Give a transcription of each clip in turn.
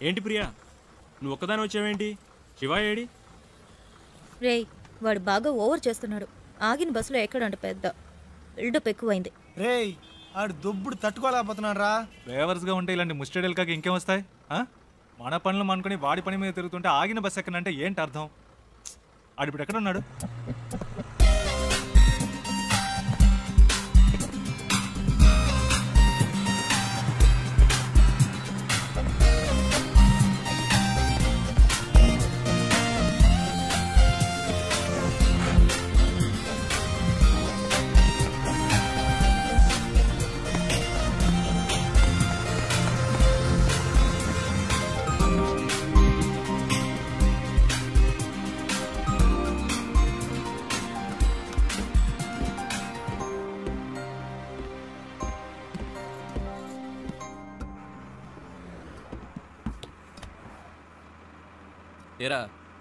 ఏంటి ప్రియా, నువ్వు ఒక్కదాని వచ్చావేంటి? శివ ఏడి? రేయ్, వాడు బాగా ఓవర్ చేస్తున్నాడు. ఆగిన బస్సులో ఎక్కడంట పెద్ద బిల్డప్ ఎక్కువైంది. రేయ్, ఆడు దొబ్బుడు తట్టుకోలేకపోతున్నాడు రా. డ్రైవర్స్గా ఉంటే ఇలాంటి ముస్టడీలు కాక ఇంకేం వస్తాయి? మన పనులు అనుకుని వాడి పని మీద తిరుగుతుంటే ఆగిన బస్సు ఎక్కడంటే ఏంటి అర్థం? ఆడిప్పుడు ఎక్కడ ఉన్నాడు? ఏరా,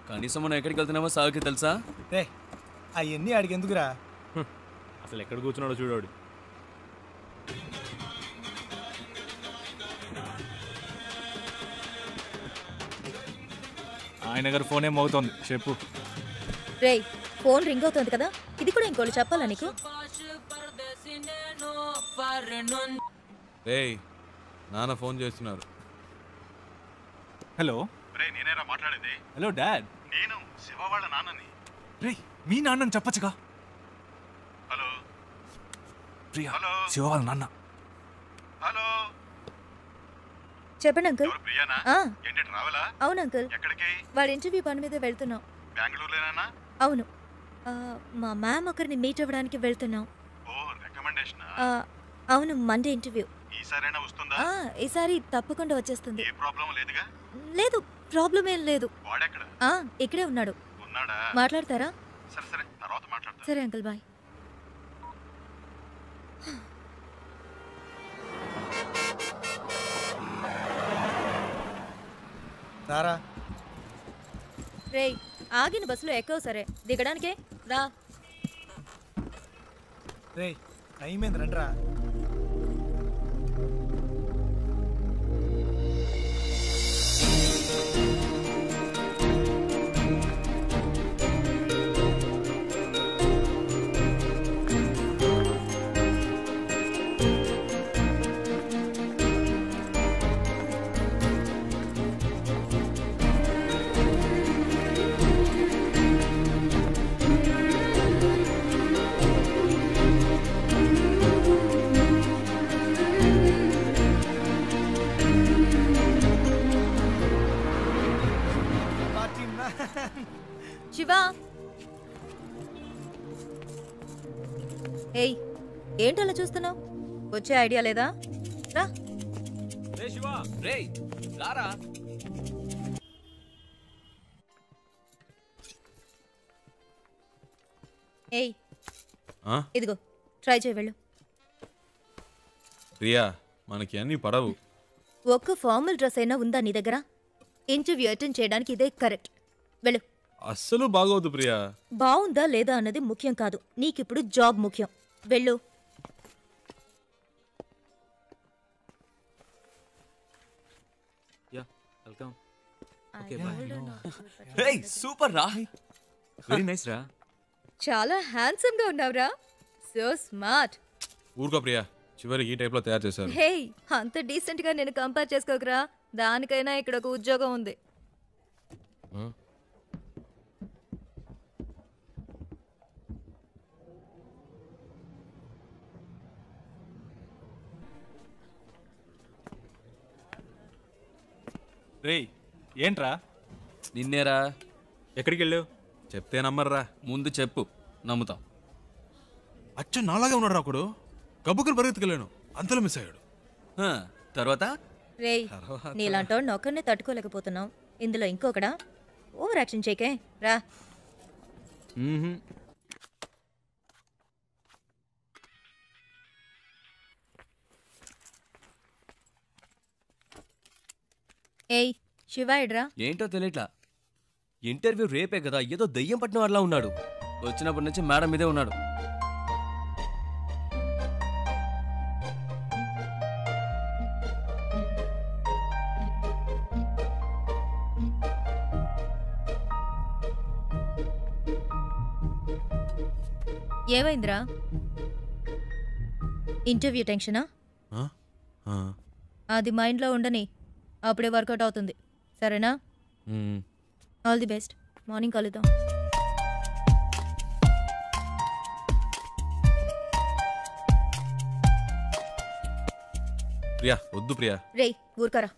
కనీసం మనం ఎక్కడికి వెళ్తున్నామో సాగుకి తెలుసా? రే, అవన్నీ ఆడికి ఎందుకురా? అసలు ఎక్కడ కూర్చున్నాడో చూడాడు. ఆయన గారు ఫోన్ ఏమవుతోంది చెప్పు. రేయ్, ఫోన్ రింగ్ అవుతుంది కదా, ఇది కూడా ఇంకోటి చెప్పాలా నీకు? రేయ్, నాన్న ఫోన్ చేస్తున్నారు. హలో. రే, నేనేరా మాట్లాడేది? Hello dad. నేను శివ వాళ్ళ నాన్నని. రే, మీ నాన్నని చెప్పచ్చుగా. హలో ప్రియా, హలో శివ వాళ్ళ నాన్న. హలో, చెప్పండి అంకుల్. ఎవరు ప్రియానా? ఏంటి ట్రావెలా? అవును అంకుల్. ఎక్కడికి? వాడి ఇంటర్వ్యూ పని మీద వెళ్తున్నాం. బెంగళూరులోనేనా? అవును, మా మ్యామ్ ఒకరిని మీట్ అవ్వడానికి వెళ్తున్నాం. ఓ, రికమెండేషనా? అవును, మండే ఇంటర్వ్యూ. ఈసారైనా వస్తుందా? ఈసారి తప్పకుండా వచ్చేస్తుంది. ఏ ప్రాబ్లం లేదుగా? లేదు, ప్రాబ్లం ఏం లేదు. వాడెక్కడ? ఇక్కడే ఉన్నాడు. ఉన్నాడా? మాట్లాడతారా? సరే సరే, తర్వాత మాట్లాడతా. సరే అంకుల్, బాయ్. రారా. రేయ్, ఆగిన బస్సులో ఎక్కవు. సరే, దిగడానికే రా. రేయ్, టైం ఏంది, రండిరా. శివా, ఏయ్, ఏంటలా చూస్తున్నావు? వచ్చే ఐడియా లేదా? రా. రే శివ, రే రారా. ఏయ్, ఇదిగో ట్రై చేయి, వెళ్ళు. ప్రియా, మనకి అన్నీ పడవు. ఒక్క ఫార్మల్ డ్రెస్ అయినా ఉందా నీ దగ్గర? ఇంటర్వ్యూ అటెండ్ చేయడానికి ఇదే కరెక్ట్. వెళ్ళు. అస్సలు బాగోదు ప్రియా. బాగుందా లేదా అన్నది ముఖ్యం కాదు, నీకిప్పుడు జాబ్ ముఖ్యం. వెళ్ళు. వెల్కమ్. సూపర్ రా. వెరీ నైస్ రా. చాలా హ్యాండ్సమ్ గా ఉన్నావురా. So smart. ఊరుకో ప్రియా, చివరికి ఈ టైప్ లో తయారు చేశారు. హే, అంత డీసెంట్ గా నేను కంపేర్ చేసుకోకరా. దానికైనా ఇక్కడ ఒక ఉద్యోగం ఉంది. రేయ్, ఏంట్రా? నిన్నేరా. ఎక్కడికి వెళ్ళావు? చెప్తే నమ్మర్రా. ముందు చెప్పు, నమ్ముతాం. అచ్చు నాలాగే ఉన్నాడు ఒకడు. గబ్బుకుని పరిగెత్తుకెళ్ళాను, అంతలో మిస్ అయ్యాడు. తర్వాత రేయ్, నీలాంటోడిని ఒక్కరినే తట్టుకోలేకపోతున్నావు, ఇందులో ఇంకొకడా? ఓవర్ యాక్షన్ చేయకే, రా. ఏయ్, శివాయిడ్రా. ఏంటో తెలియట్లా. ఇంటర్వ్యూ రేపే కదా, ఏదో దయ్యం పట్టిన వాళ్ళ ఉన్నాడు. వచ్చినప్పటి నుంచి మేడం మీదే ఉన్నాడు. ఏమైందిరా? ఇంటర్వ్యూ టెన్షనా? ఆ? ఆ. అది మైండ్లో ఉండని, అప్పుడే వర్కౌట్ అవుతుంది. సరేనా? All the best. మార్నింగ్ కలుద్దాం. ప్రియా వద్దు ప్రియా. రేయ్ ఊరుకరా.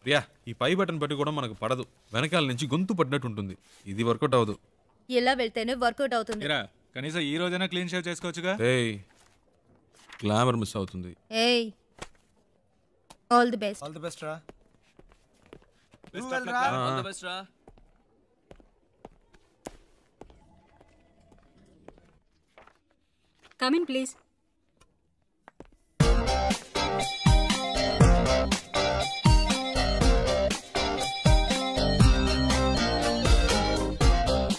ప్రియా ఈ పై బటన్ పట్టి కూడా మనకు పడదు, వెనకాల నుంచి గొంతు పడినట్టు ఉంటుంది. ఇది వర్కౌట్ అవ్వదు. ఇలా వెళ్తేనే వర్కౌట్ అవుతుంది. ఇరా కనీసం ఈ రోజైనా క్లీన్ షేవ్ చేసుకోవచ్చుగా. ఏయ్ గ్లామర్ మిస్ అవుతుంది. ఏయ్ all the best. All the best రా. ఆల్ ది బెస్ట్ రా. Come in, please.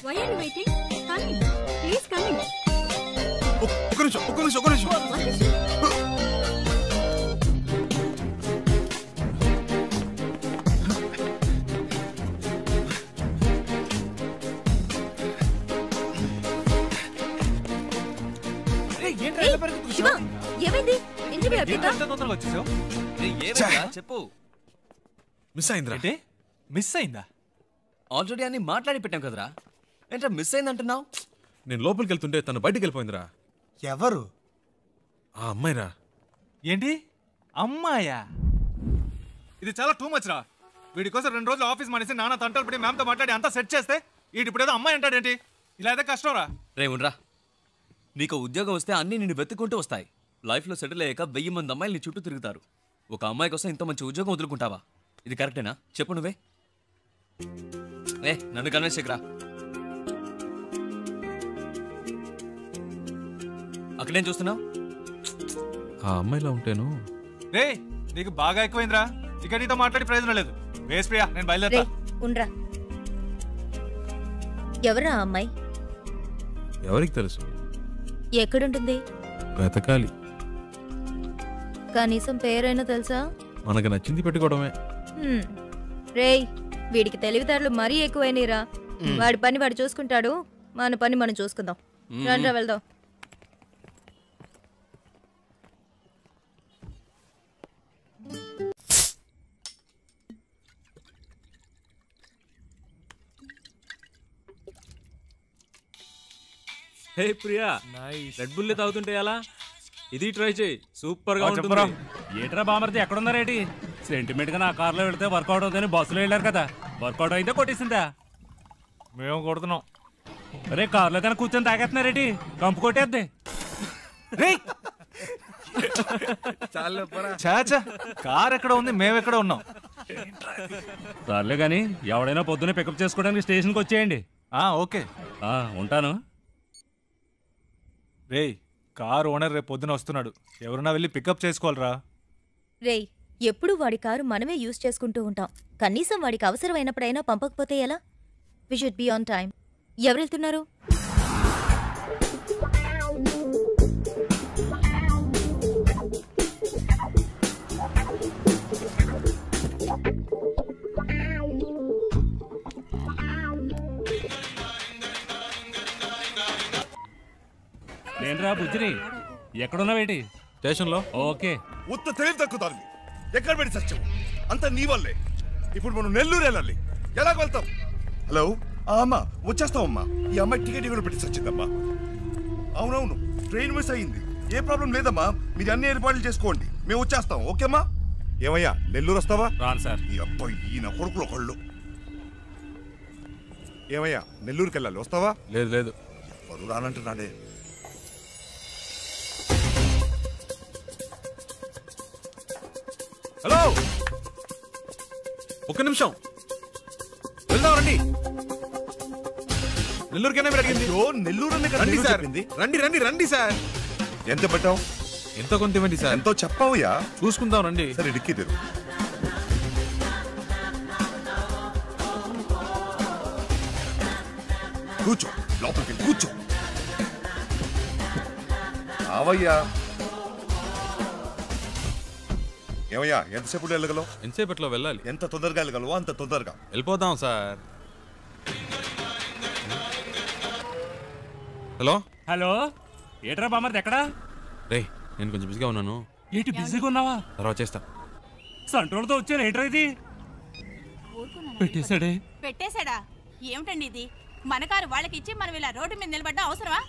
Why are you waiting? Come in. Please come in. ఒక్క నిమిషం. What is it? శివ, ఏమైంది? ఇంటర్వ్యూ అయిపోయిందా? ఎంత తొందరగా వచ్చేసావు? ఏమైందా చెప్పు. మిస్ అయిందిరా. ఏంటి మిస్ అయిందా? ఆల్రెడీ అన్ని మాట్లాడి పెట్టాం కదరా. ఏంట్రా మిస్ అయిందంటున్నావు? నేను లోపలికి వెళ్తుంటే తను బయటికి వెళ్ళిపోయిందిరా. ఎవరు? ఆ అమ్మాయిరా. ఏంటి అమ్మాయా? ఇది చాలా టూ మచ్ రా. వీడి కోసం 2 రోజులు ఆఫీస్ మానేసి నాన్న తంటలు పడి మ్యామ్తో మాట్లాడి అంతా సెట్ చేస్తే వీడి ఇప్పుడు ఏదో అమ్మాయి అంటాడేంటి? ఇలా అయితే కష్టం రా. రే ఉండరా. నీకు ఉద్యోగం వస్తే అన్నీ నిన్ను వెతుక్కుంటూ వస్తాయి. లైఫ్లో సెటిల్ అయ్యాక 1000 మంది అమ్మాయిలు నీ చుట్టూ తిరుగుతారు. ఒక అమ్మాయి కోసం ఇంత మంచి ఉద్యోగం వదులుకుంటావా? ఇది కరెక్టేనా చెప్పు నువ్వే. నన్ను కన్విన్స్ చేయకురా. అక్కడేం చూస్తున్నావు? ఆ అమ్మాయిలా ఉంటేను. రే నీకు బాగా ఎక్కువైందిరా. ఇక నీతో మాట్లాడి ప్రయోజనం లేదు. వేస్ ప్రియా, నేను బయలుదేరా. ఉండ్రా. ఎవరా ఆ అమ్మాయి? ఎవరికి తెలుసు? ఎక్కడుంటుంది? వెతకాలి. కనీసం పేరైనా తెలుసా? మనకు నచ్చింది పెట్టుకోవడమే. రేయ్ వీడికి తెలివితేటలు మరీ ఎక్కువైనరా. వాడి పని వాడు చూసుకుంటాడు, మన పని మనం చూసుకుందాం. రండ్రా వెళ్దాం. హే ప్రియా, రెడ్ బుల్ తాగుతుంటే ఎలా? ఇది ట్రై చేయి, సూపర్ గా ఉంటుంది. ఏట్రా బామర్ది ఎక్కడున్నారేటి? సెంటిమెంట్ గా నా కార్లో వెళ్తే వర్కౌట్ అవుతుందని బస్సులో వెళ్ళారు కదా, వర్కౌట్ అయితే కొట్టేసిందా? మేము కొడుతున్నాం. అరే కార్లో కానీ కూర్చొని తాగేస్తున్నారేటి? కంపు కొట్టేద్ది. చాచా కార్ ఎక్కడ ఉంది, మేమెక్కడ ఉన్నాం. సర్లే కానీ ఎవడైనా పొద్దున్నే పికప్ చేసుకోవడానికి స్టేషన్కి వచ్చేయండి. ఓకే ఉంటాను. రేయ్ కార్ ఓనర్ రేపు పొద్దున వస్తున్నాడు, ఎవరన్నా వెళ్ళి పికప్ చేసుకోవాలరా. రేయ్ ఎప్పుడు వాడి కారు మనమే యూజ్ చేసుకుంటూ ఉంటాం, కనీసం వాడికి అవసరమైనప్పుడైనా పంపకపోతే ఎలా? We should be on time. ఎవరు వెళ్తున్నారు? నేనురా బుజ్జిని. ఎక్కడున్నావేటి? స్టేషన్లో. ఓకే. ఉత్త తెలివి తక్కుతారు. ఎక్కడ పెట్టి సత్యం అంత నీ వల్లే. ఇప్పుడు మనం నెల్లూరు వెళ్ళాలి, ఎలాగ వెళ్తాం? హలో అమ్మా, వచ్చేస్తామమ్మా. ఈ అమ్మాయి టికెట్ కూడా పెట్టి సచ్చిందమ్మా. అవునవును, ట్రైన్ మిస్ అయ్యింది. ఏ ప్రాబ్లం లేదమ్మా, మీరు అన్ని ఏర్పాట్లు చేసుకోండి, మేము వచ్చేస్తాం. ఓకేమ్మా? ఏమయ్యా నెల్లూరు వస్తావా? రాను సార్. ఈ అబ్బాయి ఈయన కొడుకులు ఒకళ్ళు. ఏమయ్యా నెల్లూరుకి వెళ్ళాలి, వస్తావా? లేదు లేదు, ఎవరు రానంటున్నాడే. హలో ఒక్క నిమిషం, వెళ్దాం రండి. నెల్లూరుకైనా మీరు అడిగింది? నెల్లూరు రండి సార్, రండి రండి రండి సార్. ఎంత పెట్టావు? ఎంత కొంత ఇవ్వండి సార్. ఎంతో చెప్పావుయా? చూసుకుందాం రండి. సరే డిక్కి తెరు. కూర్చో, లోపలికి కూర్చో. అవయ్యా. ఏమయ్యా ఎంతసేపు వెళ్ళగలవు? ఎంతసేపట్లో వెళ్ళాలి? ఎంత తొందరగా వెళ్ళగలవో అంత తొందరగా వెళ్ళిపోదాం సార్. హలో హలో ఏట్రా బామర్ది ఎక్కడా? రే నేను కొంచెం బిజీగా ఉన్నాను, ఏంటి బిజీగా ఉన్నావా? తర్వాత చేస్తా. సంట్రోల్తో వచ్చాను ఏంట్రా ఇది? పెట్టేశాడే. పెట్టేశాడా? ఏమిటండి ఇది? మన కారు వాళ్ళకి ఇచ్చి మనం ఇలా రోడ్డు మీద నిలబడ్డా అవసరమా?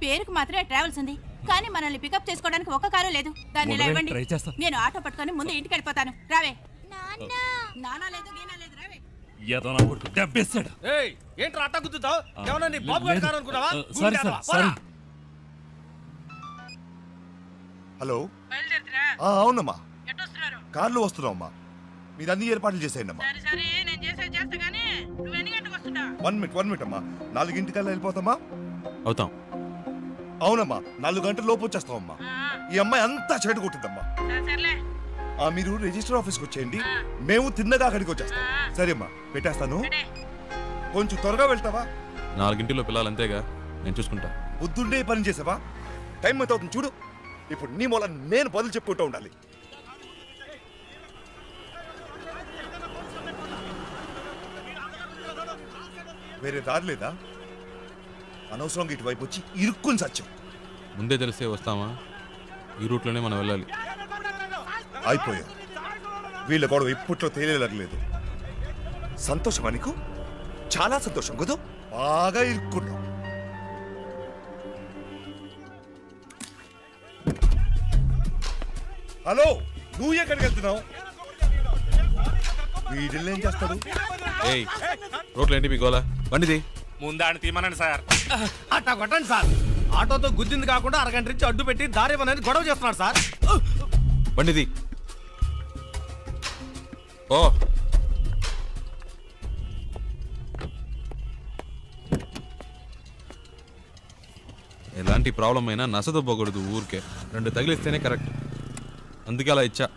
పేరుకు మాత్రమే ట్రావెల్స్ ఉంది, కానీ మనల్ని పికప్ చేసుకోవడానికి ఒక్క కారు లేదు. దాన్ని ఇలా ఇవ్వండి, నేను ఆటో పట్టుకొని ముందు ఇంటికి వెళ్ళిపోతాను. రావే. నానా లేదు గీనా లేదు, రావే. ఏదో నా కొడుకు దెబ్బేశాడు. ఏంట్రా అట్ట గుద్దుతావు? ఏమన్నా నీ బాబు గారి కారు అనుకున్నావా? Sorry sir, sorry. హలో, అవునమ్మా, కార్లో వస్తున్నామమ్మా. మీరు అన్ని ఏర్పాట్లు చేసేయండి అమ్మా. 1 మినిట్ అమ్మా. 4 వెళ్ళిపోతామా? అవుతాం. అవునమ్మా, 4 గంటల లోపు వచ్చేస్తామమ్మా. ఈ అమ్మాయి అంతా చెడు కొట్టిందమ్మా. మీరు రిజిస్టర్ ఆఫీస్కి వచ్చేయండి, మేము తిన్నగా అక్కడికి వచ్చేస్తాం. సరే అమ్మా, పెట్టేస్తాను. కొంచెం త్వరగా వెళ్తావా? 4 పిల్లలు అంతేగా, నేను చూసుకుంటా. బుద్ధుండే పని చేసావా? టైం ఎంత అవుతుంది చూడు. ఇప్పుడు నీ మూల నేను బదులు చెప్పుకుంటూ ఉండాలి. వేరే దారి లేదా? అనవసరంగా ఇటువైపు వచ్చి ఇరుక్కుని సత్యం. ముందే తెలిసే వస్తామా? ఈ రూట్లోనే మనం వెళ్ళాలి. అయిపోయా, వీళ్ళ గొడవ ఇప్పట్లో తేలేలేదు. సంతోషమా నీకు? చాలా సంతోషం కదూ. బాగా ఇరుక్కున్నావు. హలో, నువ్వు ఎక్కడికి వెళ్తున్నావు? వీడిల్ని ఏం చేస్తాడు? ఏయ్, రోడ్లు ఏంటి మీ గోలా? బండిది ముందాన్ని తీమనండి సార్. అట్టా కొట్టండి సార్. ఆటోతో గుద్దింది కాకుండా అరగంట నుంచి అడ్డు పెట్టి దారి ఇవ్వనని గొడవ చేస్తున్నాడు సార్. బండిది. ఓ ఎలాంటి ప్రాబ్లం అయినా నసదొబ్బకూడదు ఊరికే. 2 తగిలిస్తేనే కరెక్ట్, అందుకే అలా ఇచ్చా.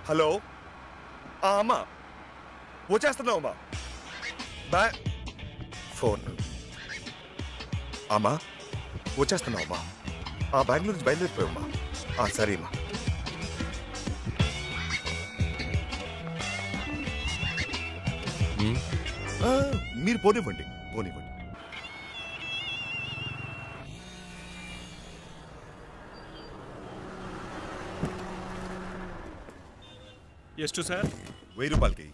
హలో, అమ్మా వచ్చేస్తున్నావు అమ్మా. ఫోన్ అమ్మా, వచ్చేస్తున్నావు అమ్మా. బెంగళూరు నుంచి బయలుదేరిపోయామ్మా. సరే అమ్మా. మీరు పోనివ్వండి. ಎಷ್ಟು సార్? 1000 రూపాయలకి.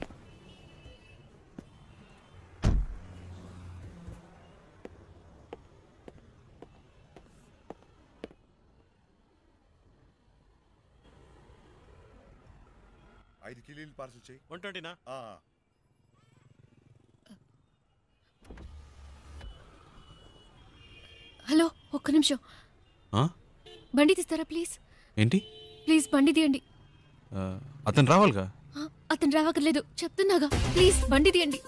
ఐదు కిలోలు పార్సల్ చేయి. 120నా? హలో, ఒక్క నిమిషం. బండి తీస్తారా ప్లీజ్? ఏంటి? ప్లీజ్ బండి తీయండి. అతను రావాలిగా. అతను రావక్కర్లేదు, చెప్తున్నాగా. ప్లీజ్ బండి తీయండి.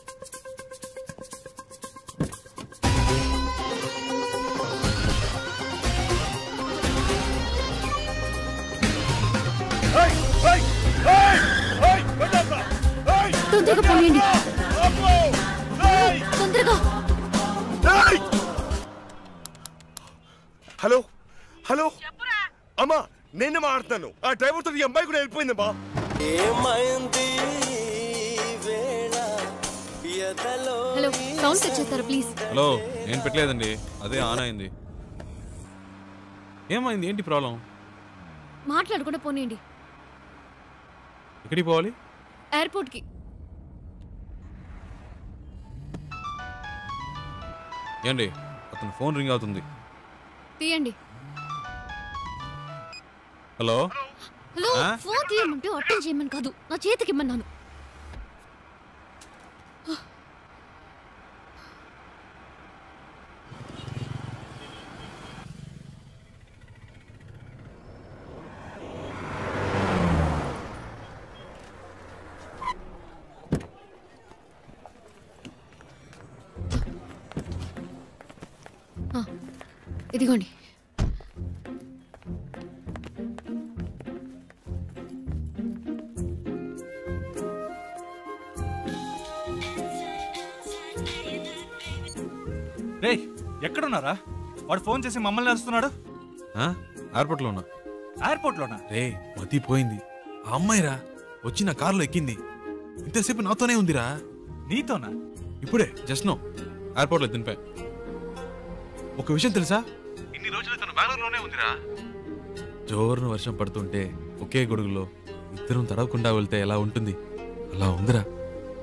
తొందరగా పోయండి, తొందరగా. హలో హలో అమ్మా, నేనే మాట్లాడుతాను. ఆ డ్రైవర్ తో ఈ అమ్మాయి కూడా వెళ్ళిపోయిందమ్మా. హలో, సౌండ్ తెచ్చేస్తారా ప్లీజ్? హలో, నేను పెట్టలేదండి, అదే ఆన్ అయింది. ఏమైంది? ఏంటి ప్రాబ్లం? మాట్లాడకుండా పోనీయండి. ఎక్కడికి పోవాలి? ఎయిర్పోర్ట్కి. ఏండి, అతను ఫోన్ రింగ్ అవుతుంది. తీయండి. హలో హలో, ఫోన్ తీయమంటే అటెండ్ చేయమని కాదు, నా చేతికి ఇమ్మన్నాను. ఇదిగోండి. రే, ఎక్కడున్నారా? వాడు ఫోన్ చేసి మమ్మల్ని నడుస్తున్నాడు. ఎయిర్పోర్ట్లో ఉన్నా. ఎయిర్పోర్ట్లోనా? రే మతిపోయింది. ఆ అమ్మాయిరా వచ్చి నా కారులో ఎక్కింది. ఇంతసేపు నాతోనే ఉందిరా. నీతోనా? ఇప్పుడే జస్ట్ నో ఎయిర్పోర్ట్లో దింపా. ఒక విషయం తెలుసా, ఇన్ని రోజులు తను బెంగళూరులోనే ఉందిరా. జోరున వర్షం పడుతుంటే ఒకే గొడుగులో ఇద్దరం తడవకుండా వెళ్తే ఎలా ఉంటుంది అలా ఉందిరా.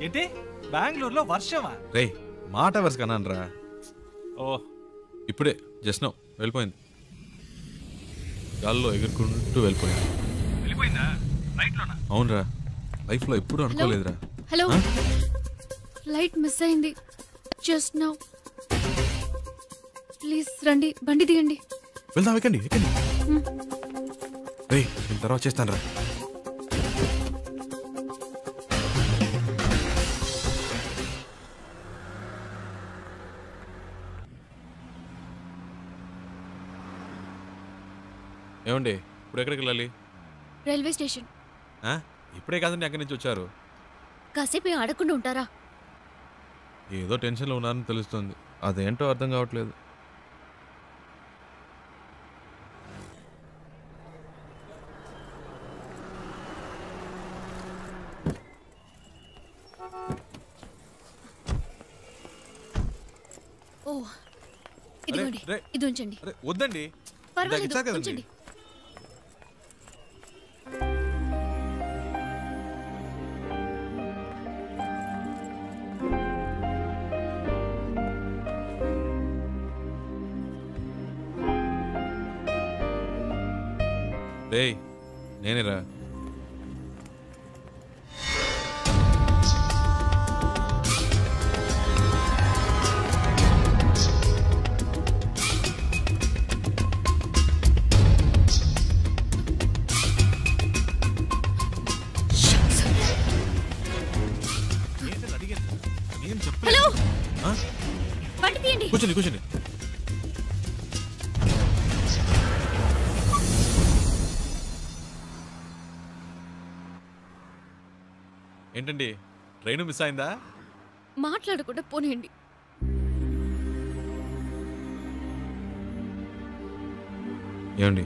ఏంటి బెంగళూరులో వర్షమా? రే మాట వరుస కన్నానరా. ఓ ఇప్పుడే జస్ట్ నో వెళ్ళిపోయింది. గాల్లో ఎగురుకుంటూ వెళ్ళిపోయింది. వెళ్ళిపోయిందా? ఫ్లైట్లోనా? అవునరా, లైఫ్లో ఎప్పుడూ అనుకోలేదురా. హలో, ఫ్లైట్ మిస్ అయింది జస్ట్ నౌ. ప్లీజ్ రండి, బండి దిగండి. వెళ్దాం, ఎక్కండి ఎక్కండి. రే నేను తర్వాత చేస్తాను రా. ఏమండి ఇప్పుడు ఎక్కడికి వెళ్ళాలి? Railway station. ఇప్పుడే కాదండి అక్కడి నుంచి వచ్చారు. కాసేపు ఆడకుండా ఉంటారా? ఏదో టెన్షన్లో ఉన్నారని తెలుస్తుంది, అదేంటో అర్థం కావట్లేదు. ఓ ఇదిగోండి, ఇది ఉంచండి. వద్దండి, పర్వాలేదు ఉంచండి. రేయ్ నేనేరా. హలో, బండి తీయండి. కూర్చోండి కూర్చోండి. ఏంటండి ట్రైన్ మిస్ అయిందా? మాట్లాడకుండా పోనీయండి. ఏమండి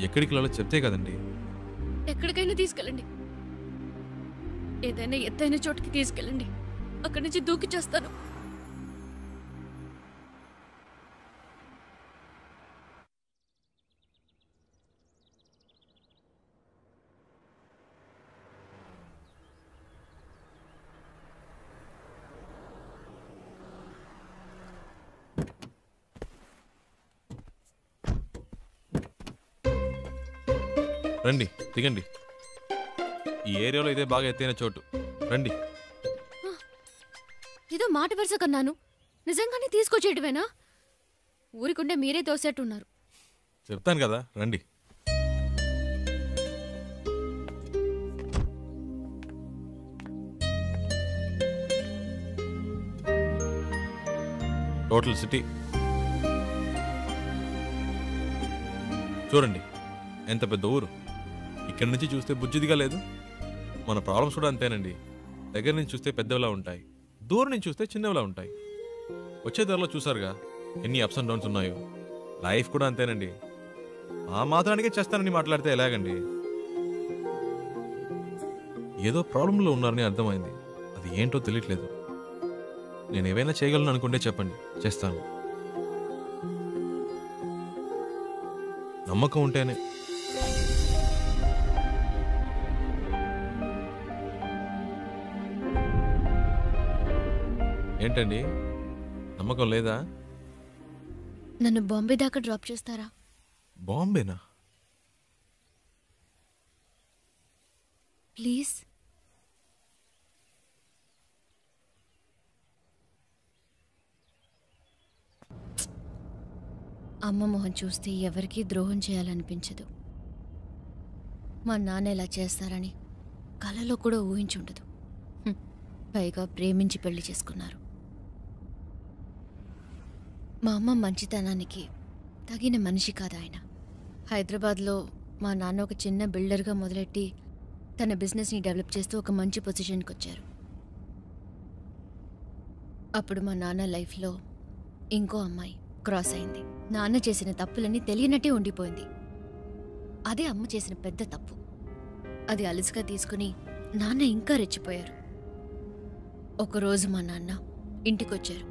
ఎక్కడికి వెళ్ళాలో చెప్తే కదండి. ఎక్కడికైనా తీసుకెళ్ళండి, ఏదైనా ఎత్తైన చోటుకి తీసుకెళ్ళండి. అక్కడి నుంచి దూకి చేస్తాను. రండి దిగండి. ఈ ఏరియాలో ఇదే బాగా ఎత్తైన చోటు, రండి. ఏదో మాట వరుస కన్నాను, నిజంగానే తీసుకొచ్చేటివేనా? ఊరికుండే మీరే తోసేట్టున్నారు. చెప్తాను కదా రండి. టోటల్ సిటీ చూడండి, ఎంత పెద్ద ఊరు. ఇక్కడి నుంచి చూస్తే బుజ్జిదిగా లేదు. మన ప్రాబ్లమ్స్ కూడా అంతేనండి. దగ్గర నుంచి చూస్తే పెద్దవిలా ఉంటాయి, దూరం నుంచి చూస్తే చిన్నవిలా ఉంటాయి. వచ్చే ధరలో చూసారుగా ఎన్ని అప్స్ అండ్ డౌన్స్ ఉన్నాయో. లైఫ్ కూడా అంతేనండి. ఆ మాత్రానికే చేస్తానని మాట్లాడితే ఎలాగండి? ఏదో ప్రాబ్లంలో ఉన్నారని అర్థమైంది, అది ఏంటో తెలియట్లేదు. నేను ఏవైనా చేయగలను అనుకుంటే చెప్పండి, చేస్తాను. నమ్మకం ఉంటేనే. ఏంటండి నమ్మకం లేదా? నన్ను బాంబే దాకా డ్రాప్ చేస్తారా? బాంబేనా? ప్లీజ్. అమ్మ మొహం చూస్తే ఎవరికీ ద్రోహం చేయాలనిపించదు. మా నాన్న ఇలా చేస్తారని కలలో కూడా ఊహించుండదు. పైగా ప్రేమించి పెళ్లి చేసుకున్నారు. మా అమ్మ మంచితనానికి తగిన మనిషి కాదు ఆయన. హైదరాబాద్లో మా నాన్న ఒక చిన్న బిల్డర్గా మొదలెట్టి తన బిజినెస్ని డెవలప్ చేస్తూ ఒక మంచి పొజిషన్కి వచ్చారు. అప్పుడు మా నాన్న లైఫ్లో ఇంకో అమ్మాయి క్రాస్ అయింది. నాన్న చేసిన తప్పులన్నీ తెలియనట్టే ఉండిపోయింది. అదే అమ్మ చేసిన పెద్ద తప్పు. అది అలుసుగా తీసుకుని నాన్న ఇంకా రెచ్చిపోయారు. ఒకరోజు మా నాన్న ఇంటికొచ్చారు.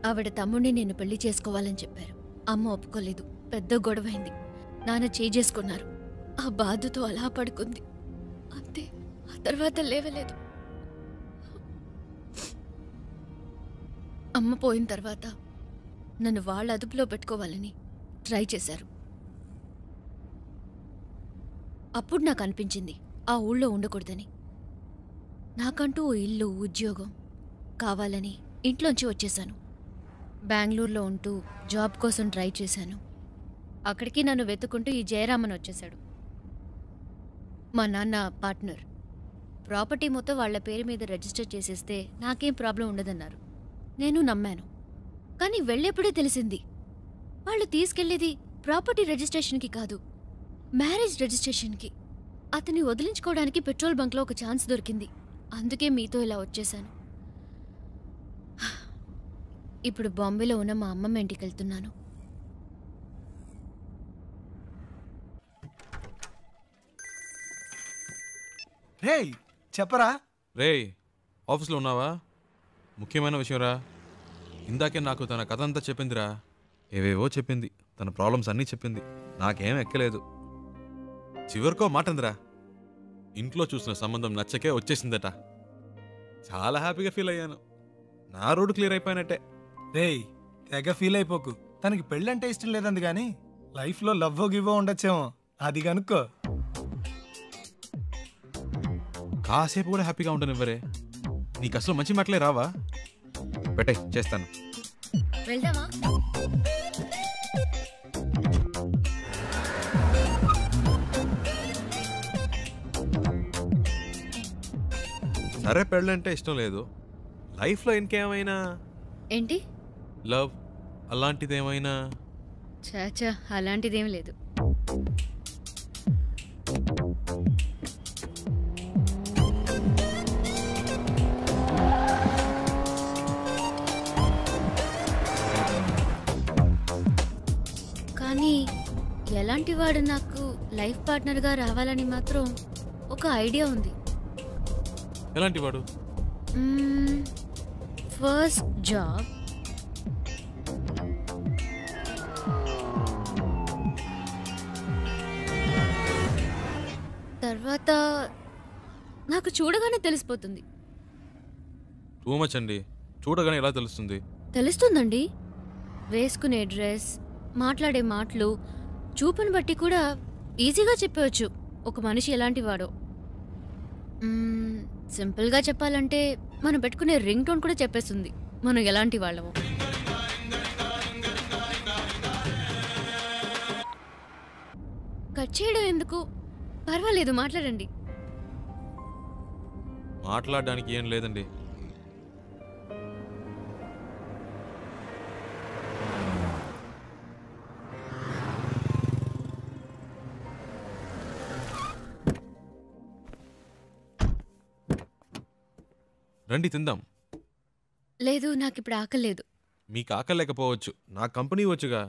ఆవిడ తమ్ముడిని నేను పెళ్లి చేసుకోవాలని చెప్పారు. అమ్మ ఒప్పుకోలేదు. పెద్ద గొడవైంది. నాన్న చేసుకున్నారు. ఆ బాధతో అలా పడుకుంది. అంతే. ఆ తర్వాత లేవలేదు. అమ్మ పోయిన తర్వాత నన్ను వాళ్ళ అదుపులో పెట్టుకోవాలని ట్రై చేశారు. అప్పుడు నాకు అనిపించింది ఆ ఊళ్ళో ఉండకూడదని. నాకంటూ ఓ ఇల్లు, ఉద్యోగం కావాలని ఇంట్లోంచి వచ్చేశాను. బెంగళూరులో ఉంటూ జాబ్ కోసం ట్రై చేశాను. అక్కడికి నన్ను వెతుకుంటూ ఈ జయరామన్ వచ్చేశాడు. మా నాన్న పార్ట్నర్. ప్రాపర్టీ మొత్తం వాళ్ల పేరు మీద రిజిస్టర్ చేసేస్తే నాకేం ప్రాబ్లం ఉండదన్నారు. నేను నమ్మాను. కానీ వెళ్ళేప్పుడే తెలిసింది వాళ్ళు తీసుకెళ్లేది ప్రాపర్టీ రిజిస్ట్రేషన్కి కాదు, మ్యారేజ్ రిజిస్ట్రేషన్కి. అతన్ని వదిలించుకోవడానికి పెట్రోల్ బంక్లో ఒక ఛాన్స్ దొరికింది. అందుకే మీతో ఇలా వచ్చేశాను. ఇప్పుడు బాంబేలో ఉన్న మా అమ్మమ్మ ఇంటికి వెళ్తున్నాను. రేయ్ చెప్పరా. రేయ్ ఆఫీస్లో ఉన్నావా? ముఖ్యమైన విషయం రా. ఇందాకే నాకు తన కథ అంతా చెప్పిందిరా. ఏవేవో చెప్పింది. తన ప్రాబ్లమ్స్ అన్నీ చెప్పింది. నాకేం ఎక్కలేదు. చివరికో మాటందిరా, ఇంట్లో చూసిన సంబంధం నచ్చకే వచ్చేసిందట. చాలా హ్యాపీగా ఫీల్ అయ్యాను. నా రోడ్డు క్లియర్ అయిపోయినట్టే. రేయ్ తెగ ఫీల్ అయిపోకు. తనకి పెళ్ళంటే ఇష్టం లేదంది కానీ లైఫ్లో లవ్వో గివ్వో ఉండొచ్చేమో. అది కనుక్కో. కాసేపు కూడా హ్యాపీగా ఉంటాను. ఇవ్వరే నీకు అసలు మంచి మాటలే రావా? పెట్టే చేస్తాను. వెళ్దామా? సరే పెళ్ళంటే ఇష్టం లేదు. లైఫ్లో ఇంకేమైనా ఏంటి? లవ్ అలాంటిదేమైనా? చాచా అలాంటిదేం లేదు. కానీ ఎలాంటి వాడు నాకు లైఫ్ పార్ట్నర్గా రావాలని మాత్రం ఒక ఐడియా ఉంది. ఎలాంటి వాడు? ఫస్ట్ జాబ్, తర్వాత నాకు చూడగానే తెలిసిపోతుంది. టూ మచ్ అండి. చూడగానే ఎలా తెలుస్తుంది? తెలుస్తుందండి. వేసుకునే డ్రెస్, మాట్లాడే మాటలు, చూపుని బట్టి కూడా ఈజీగా చెప్పవచ్చు ఒక మనిషి ఎలాంటి వాడో. సింపుల్గా చెప్పాలంటే మనం పెట్టుకునే రింగ్ టోన్ కూడా చెప్పేస్తుంది మనం ఎలాంటి వాళ్ళమో. కట్ చేయడం ఎందుకు? పర్వాలేదు, మాట్లాడండి. మాట్లాడడానికి ఏం లేదండి. రండి తిందాం. లేదు, నాకు ఇప్పుడు ఆకలేదు. మీకు ఆకలేకపోవచ్చు, నా కంపెనీ వచ్చుగా.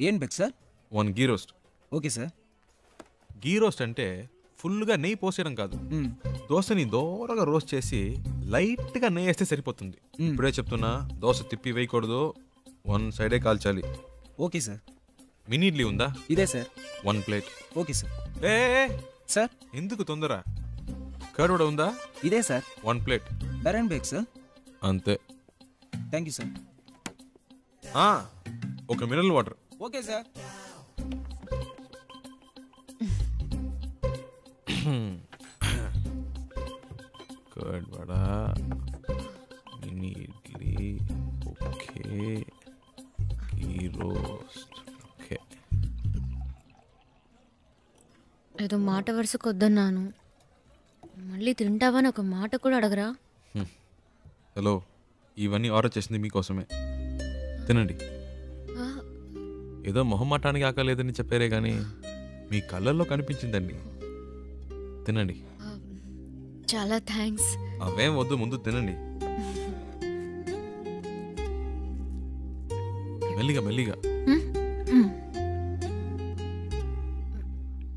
ఏం బెక్ sir? 1 ghee roast. Okay sir. Ghee roast అంటే ఫుల్గా నెయ్యి పోసేయడం కాదు. దోశని దోరగా రోస్ట్ చేసి లైట్గా నెయ్యి వేస్తే సరిపోతుంది. ఇప్పుడే చెప్తున్నా, దోశ తిప్పి వేయకూడదు, 1 సైడే కాల్చాలి. Okay sir. మినీ ఇడ్లీ ఉందా? ఇదే సార్. 1 ప్లేట్. Okay sir. ఏ సార్ ఎందుకు తొందర? కర్డ్ కూడా ఉందా? ఇదే సార్. 1 ప్లేట్. బెరన్ బేక్ సార్. అంతే. Thank you sir. ఒక mineral water. Okay sir. Curd vada, mini idli, okay, ghee roast, okay. ఏదో మాట వరుసకు వద్దన్నాను, మళ్ళీ తింటావని ఒక మాట కూడా అడగరా? హలో, ఇవన్నీ ఆర్డర్ చేసింది మీకోసమే. తినండి. ఏదో మొహమాటానికి ఆకలేదని చెప్పారే కానీ మీ కళ్ళల్లో కనిపించిందండి. తినండి. చాలా థ్యాంక్స్. అవేం వద్దు, ముందు తినండి. మెల్లిగా మెల్లిగా.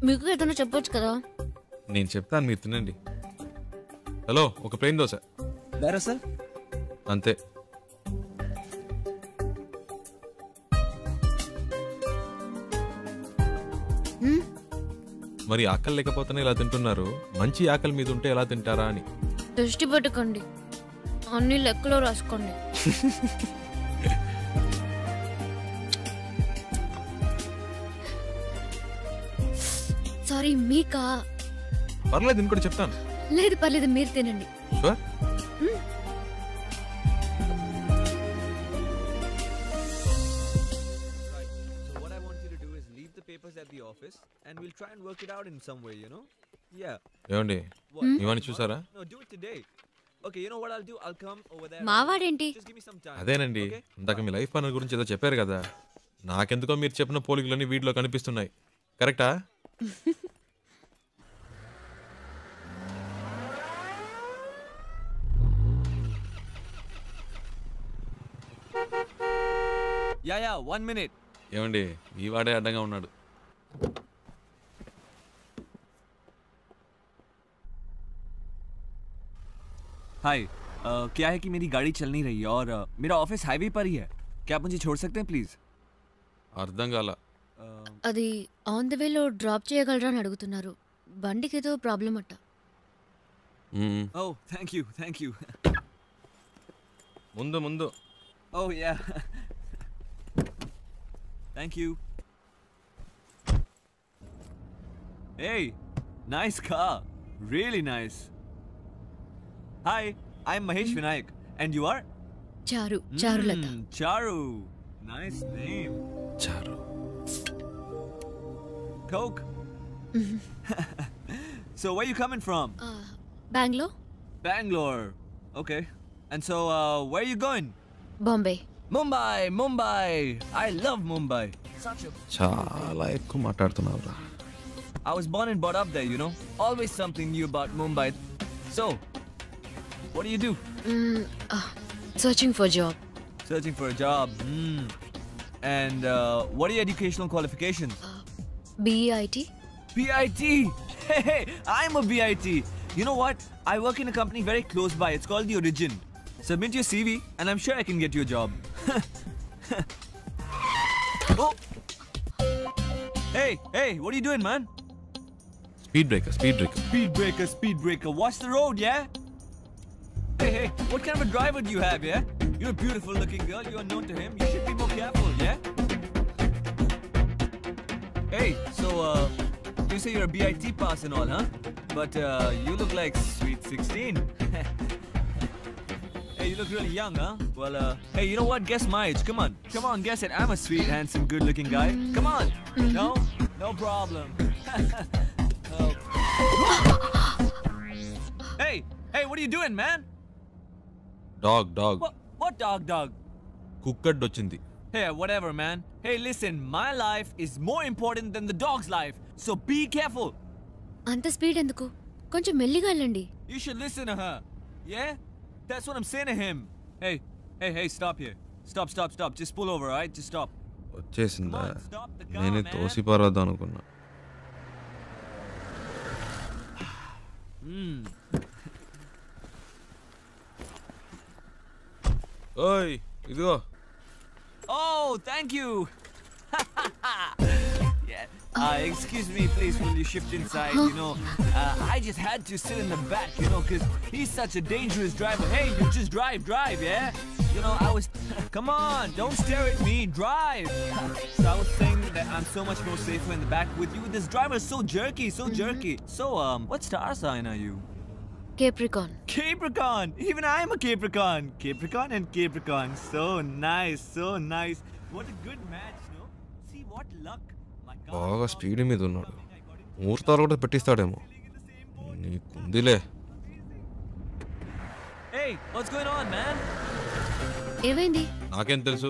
మీకు ఏదైనా చెప్పొచ్చు కదా. నేను చెప్తాను, మీరు తినండి. హలో, ఒక ప్లేన్ దోశ. వేరే సార్? అంతే. మరి ఆకలి లేకపోతేనే ఇలా తింటున్నారు, మంచి ఆకలి మీద ఉంటే ఎలా తింటారా అని. దృష్టి పెట్టుకోండి, అన్ని లెక్కలో రాసుకోండి. సారీ, మీకా? పర్లేదు, నేను కూడా చెప్తాను. లేదు పర్లేదు, మీరు తినండి. షూర్. ఏమండి, ఇవన్నీ చూసారా? మావాడేంటి? అదేనండి, ఇందాక మీ లైఫ్ పార్ట్నర్ గురించి ఏదో చెప్పారు కదా, నాకెందుకో మీరు చెప్పిన పోలికలన్నీ వీటిలో కనిపిస్తున్నాయి. కరెక్టా? Yeah 1 minute. ఏమండి, ఈ వాడే అడ్డంగా ఉన్నాడు. हाय, क्या है कि मेरी गाड़ी चल नहीं रही है और मेरा ऑफिस हाईवे पर ही है. क्या आप मुझे छोड़ सकते हैं प्लीज? అర్థం కాల. అది ఆన్ ద వేలో డ్రాప్ చేయగలరా అని అడుగుతున్నారు. బండికి ఏదో ప్రాబ్లం అట్ట. Oh thank you. ముందు. Oh yeah, thank you. Hey, nice car. Really nice. Hi, I'm Mahesh Vinayak. And you are? Charulata. Charu. Nice name. చారు. Coke? So, where you coming from? Bengaluru. Bangalore. Okay. And so, where are you going? Bombay. Mumbai. I love Mumbai. చాలా ఎక్కువ మాట్లాడుతున్నావురా. I was born and brought up there, you know. Always something new about Mumbai. So, what do you do? Searching for job. Searching for a job. And what are your educational qualifications? BIT. BIT. Hey, I'm a BIT. You know what? I work in a company very close by. It's called The Origin. Submit your CV and I'm sure I can get you a job. Oh. Hey, what are you doing, man? Speed breaker. Speed breaker. Watch the road, yeah? Hey, what kind of a driver do you have, yeah? You're a beautiful looking girl. You are known to him. You should be more careful, yeah? Hey, so, you say you're a BIT pass and all, huh? But, you look like sweet 16. Hey, you look really young, huh? Well, hey, you know what? Guess my age. Come on, guess it. I'm a sweet, handsome, good-looking guy. Come on. No problem. Hey, what are you doing, man? Dog. What dog? Cooked వచ్చింది. Hey, whatever, man. Hey, listen, my life is more important than the dog's life, so be careful. అంత speed ఎందుకు? కొంచెం మెల్లిగా వెళ్ళండి. You should listen to her. Yeah? That's what I'm saying to him. Hey, stop here. Stop. Just pull over, alright? Just stop. వచ్చేసిందా? నేనే తోసి పారద్దాం అనుకున్నా. ఓయ్, ఇదిగో. Oh, thank you. Yeah. Excuse me, please, will you shift inside? You know, I just had to sit in the back, you know, because he's such a dangerous driver. Hey, you just drive, yeah? You know, I was... Come on, don't stare at me, drive. So I was saying that I'm so much more safer in the back with you. This driver is so jerky. So, what star sign are you? Capricorn. Even I am a Capricorn. Capricorn and Capricorn. So nice. What a good match, no? See what luck. బాగా speed మీద ఉన్నాడు. ముహూర్తాలు కూడా పెట్టిస్తాడేమో. నీకుందిలే. Hey, what's going on, man? ఏమైంది? నాకేం తెలుసు,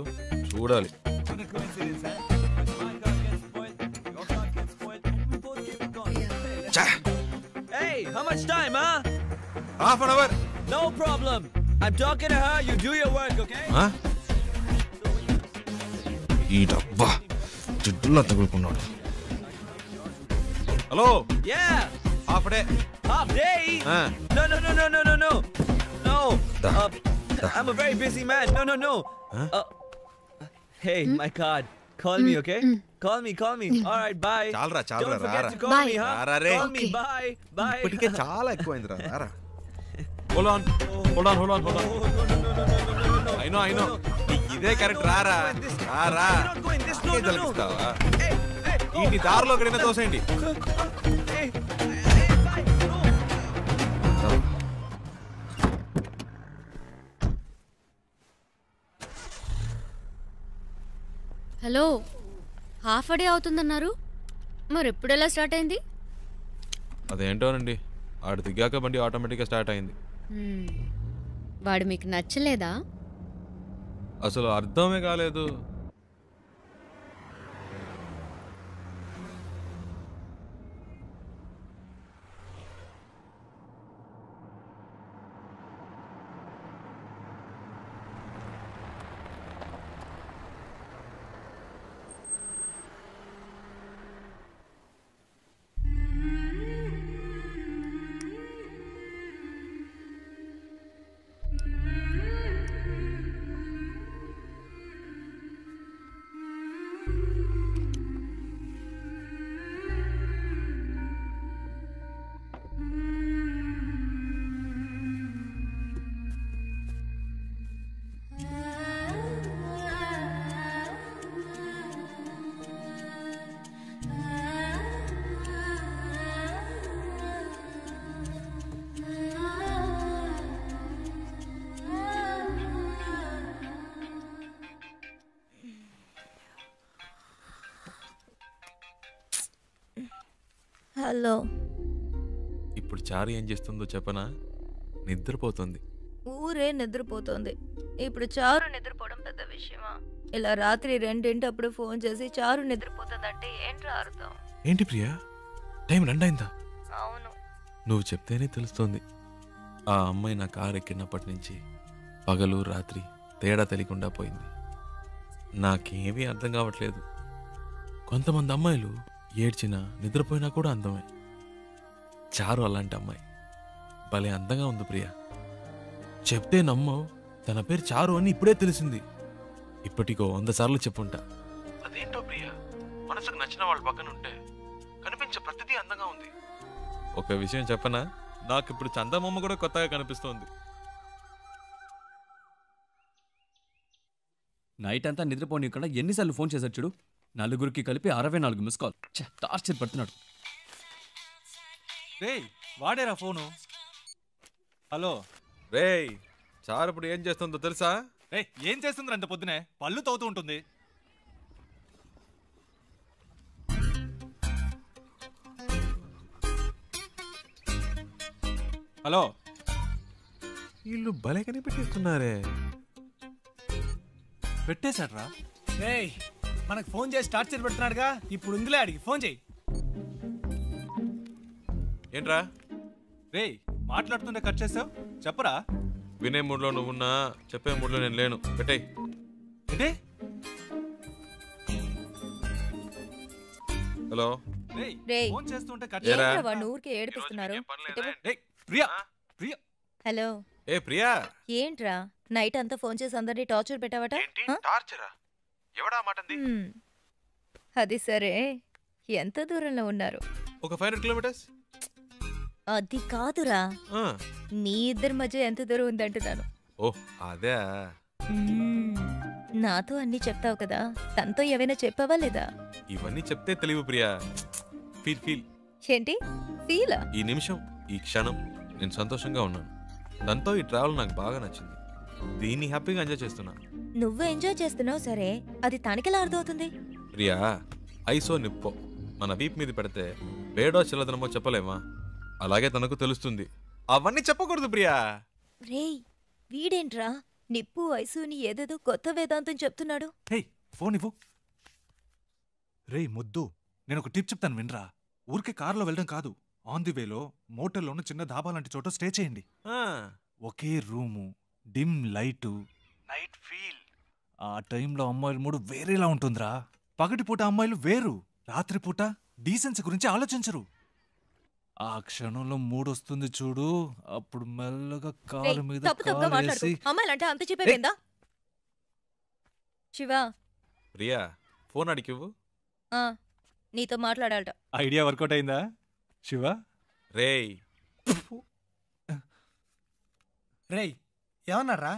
చూడాలి. What a coincidence, huh? My car gets spoiled, your car gets spoiled, and we both Capricorn. Hey, how much time, huh? Half an hour. No problem. I'm talking to her. You do your work, okay? ఈ డబ్బా జిడ్డులా తగులుకున్నాడు. Hello. Yeah. Half day. Half day? No. No. I'm a very busy man. No. Hey, my card. Call me, okay? Call me. All right, bye. చాలరా Don't forget to call me, huh? Call me. Bye. ఇప్పటికే చాలా ఎక్కువైందిరా. రారా. Hold on. I know. ఇదే correct. రారా. తలపిస్తావా? ఈ దారిలో ఎక్కడైనా తోసేయండి. Hello, half day అవుతుందన్నారు, మరి ఎప్పుడు ఎలా స్టార్ట్ అయింది? అదేంటోనండి, ఆడు దిగాక బండి ఆటోమేటిక్గా స్టార్ట్ అయింది. వాడు మీకు నచ్చలేదా? అసలు అర్థమే కాలేదు. హలో. ఇప్పుడు చారు ఏం చేస్తుందో చెప్పనా? నిద్రపోతుంది. ఊరే నిద్రపోతుంది. ఇప్పుడు చారు నిద్రపోవడం పెద్ద విషయమా? ఇలా రాత్రి 2 ఫోన్ చేసి చారు నిద్రపోతుందంటే ఏంట్రా అర్థం? ఏంటి ప్రియా, టైం 2 అయిందా? అవును. నువ్వు చెప్తేనే తెలుస్తోంది. ఆ అమ్మాయి నా కారు ఎక్కినప్పటి నుంచి పగలు రాత్రి తేడా తెలియకుండా పోయింది. నాకేమీ అర్థం కావట్లేదు. కొంతమంది అమ్మాయిలు ఏడ్చినా నిద్రపోయినా కూడా అందమే. చారు అలాంటి అమ్మాయి. భలే అందంగా ఉంది ప్రియా. చెప్తే నమ్మవు, తన పేరు చారు అని ఇప్పుడే తెలిసింది. ఇప్పటికో 100 సార్లు చెప్పుంటా. అదేంటో ప్రియా, మనసుకు నచ్చిన వాళ్ళ పక్కన ఉంటే కనిపించే ప్రతిదీ అందంగా ఉంది. ఒక విషయం చెప్పనా, నాకు ఇప్పుడు చందమామ కూడా కొత్తగా కనిపిస్తోంది. నైట్ అంతా నిద్రపోనీయకుండా ఎన్నిసార్లు ఫోన్ చేశాడు చూడు. నలుగురికి కలిపి 64 మిస్ కాల్. టార్చర్ పడుతున్నాడు. రేయ్, వాడేరా ఫోను. హలో రేయ్, చారు ఇప్పుడు ఏం చేస్తుందో తెలుసా? రేయ్, ఏం చేస్తుంది అంత పొద్దునే? పళ్ళు తవ్వుతూ ఉంటుంది. హలో. వీళ్ళు భలే కనిపెట్టిస్తున్నారే. పెట్టేశాడ్రా. రేయ్, మనకు ఫోన్ చేసి టార్చర్ పెడుతున్నాడుగా, ఇప్పుడు ఉందిలే, అడిగి ఫోన్ చేయి. ఏంట్రా? రేయ్, మాట్లాడుతుంటే కట్ చేసావు, చెప్పరా? వినే మూడ్లో నువ్వున్నా, చెప్పే మూడ్లో నేను లేను. పెట్టేయ్. ఏంటి? హలో. ఫోన్ చేస్తుంటే కట్ చేసావు. వాడు ఊరికే ఏడిపిస్తున్నారు. హలో. ఏ ప్రియా, ఏంట్రా నైట్ అంతా ఫోన్ చేసి అందరినీ టార్చర్ పెట్టావట? టార్చరా? ఎవడా మాటంది? అది సరే, ఎంత దూరంలో ఉన్నారు? ఒక 500 కిలోమీటర్స్. అది కాదురా, మీ ఇద్దరి మధ్య ఎంత దూరం ఉందంటున్నాను. ఓ అదే. నాతో అన్ని చెప్తావు కదా, తనతో ఏమైనా చెప్పావా లేదా? ఇవన్నీ చెప్తే తెలివి ప్రియా. Feel feel. ఏంటి ఫీలా? ఈ నిమిషం, ఈ క్షణం నేను సంతోషంగా ఉన్నాను. దాంతో ఈ ట్రావెల్ నాకు బాగా నచ్చింది. దీన్ని హ్యాపీగా ఎంజాయ్ చేస్తున్నా. నువ్వు ఎంజాయ్ చేస్తున్నావు సరే, అది తనకెలా అర్థమవుతుంది? ప్రియా, ఐసో నిప్పో మన వీప్ మీద పెడితే వేడో చిల్లదనమో చెప్పలేమా? అలాగే తనకు తెలుస్తుంది. అవన్నీ చెప్పకూడదు ప్రియా. రేయ్, వీడేంట్రా నిప్పు వయసుని ఏదేదో కొత్త వేదాంతం చెప్తున్నాడు. ఫోన్ ఇవ్వు. రేయ్ ముద్దు, నేను ఒక టిప్ చెప్తాను వినరా. ఊరికే కారులో వెళ్ళడం కాదు, ఆన్ ది వేలో మోటల్లోనూ చిన్న ధాబా లాంటి చోట స్టే చేయండి. ఆ, ఒకే room, dim light, night feel. ఆ టైంలో అమ్మాయిల మూడు వేరేలా ఉంటుందిరా. పగటిపూట అమ్మాయిలు వేరు, రాత్రిపూట డీసెన్సీ గురించి ఆలోచించరు. ఆ క్షణంలో మూడొస్తుంది చూడు, అప్పుడు మెల్లగా కాలు మీద కాలు వేసి అమ్మాయిలంటే అంత చెప్పేదా? శివ, ప్రియా ఫోన్ అడిగివ్వు. నీతో మాట్లాడాలట. ఐడియా వర్కౌట్ అయిందా శివ? రేయ్ రేయ్ ఏమన్నారా?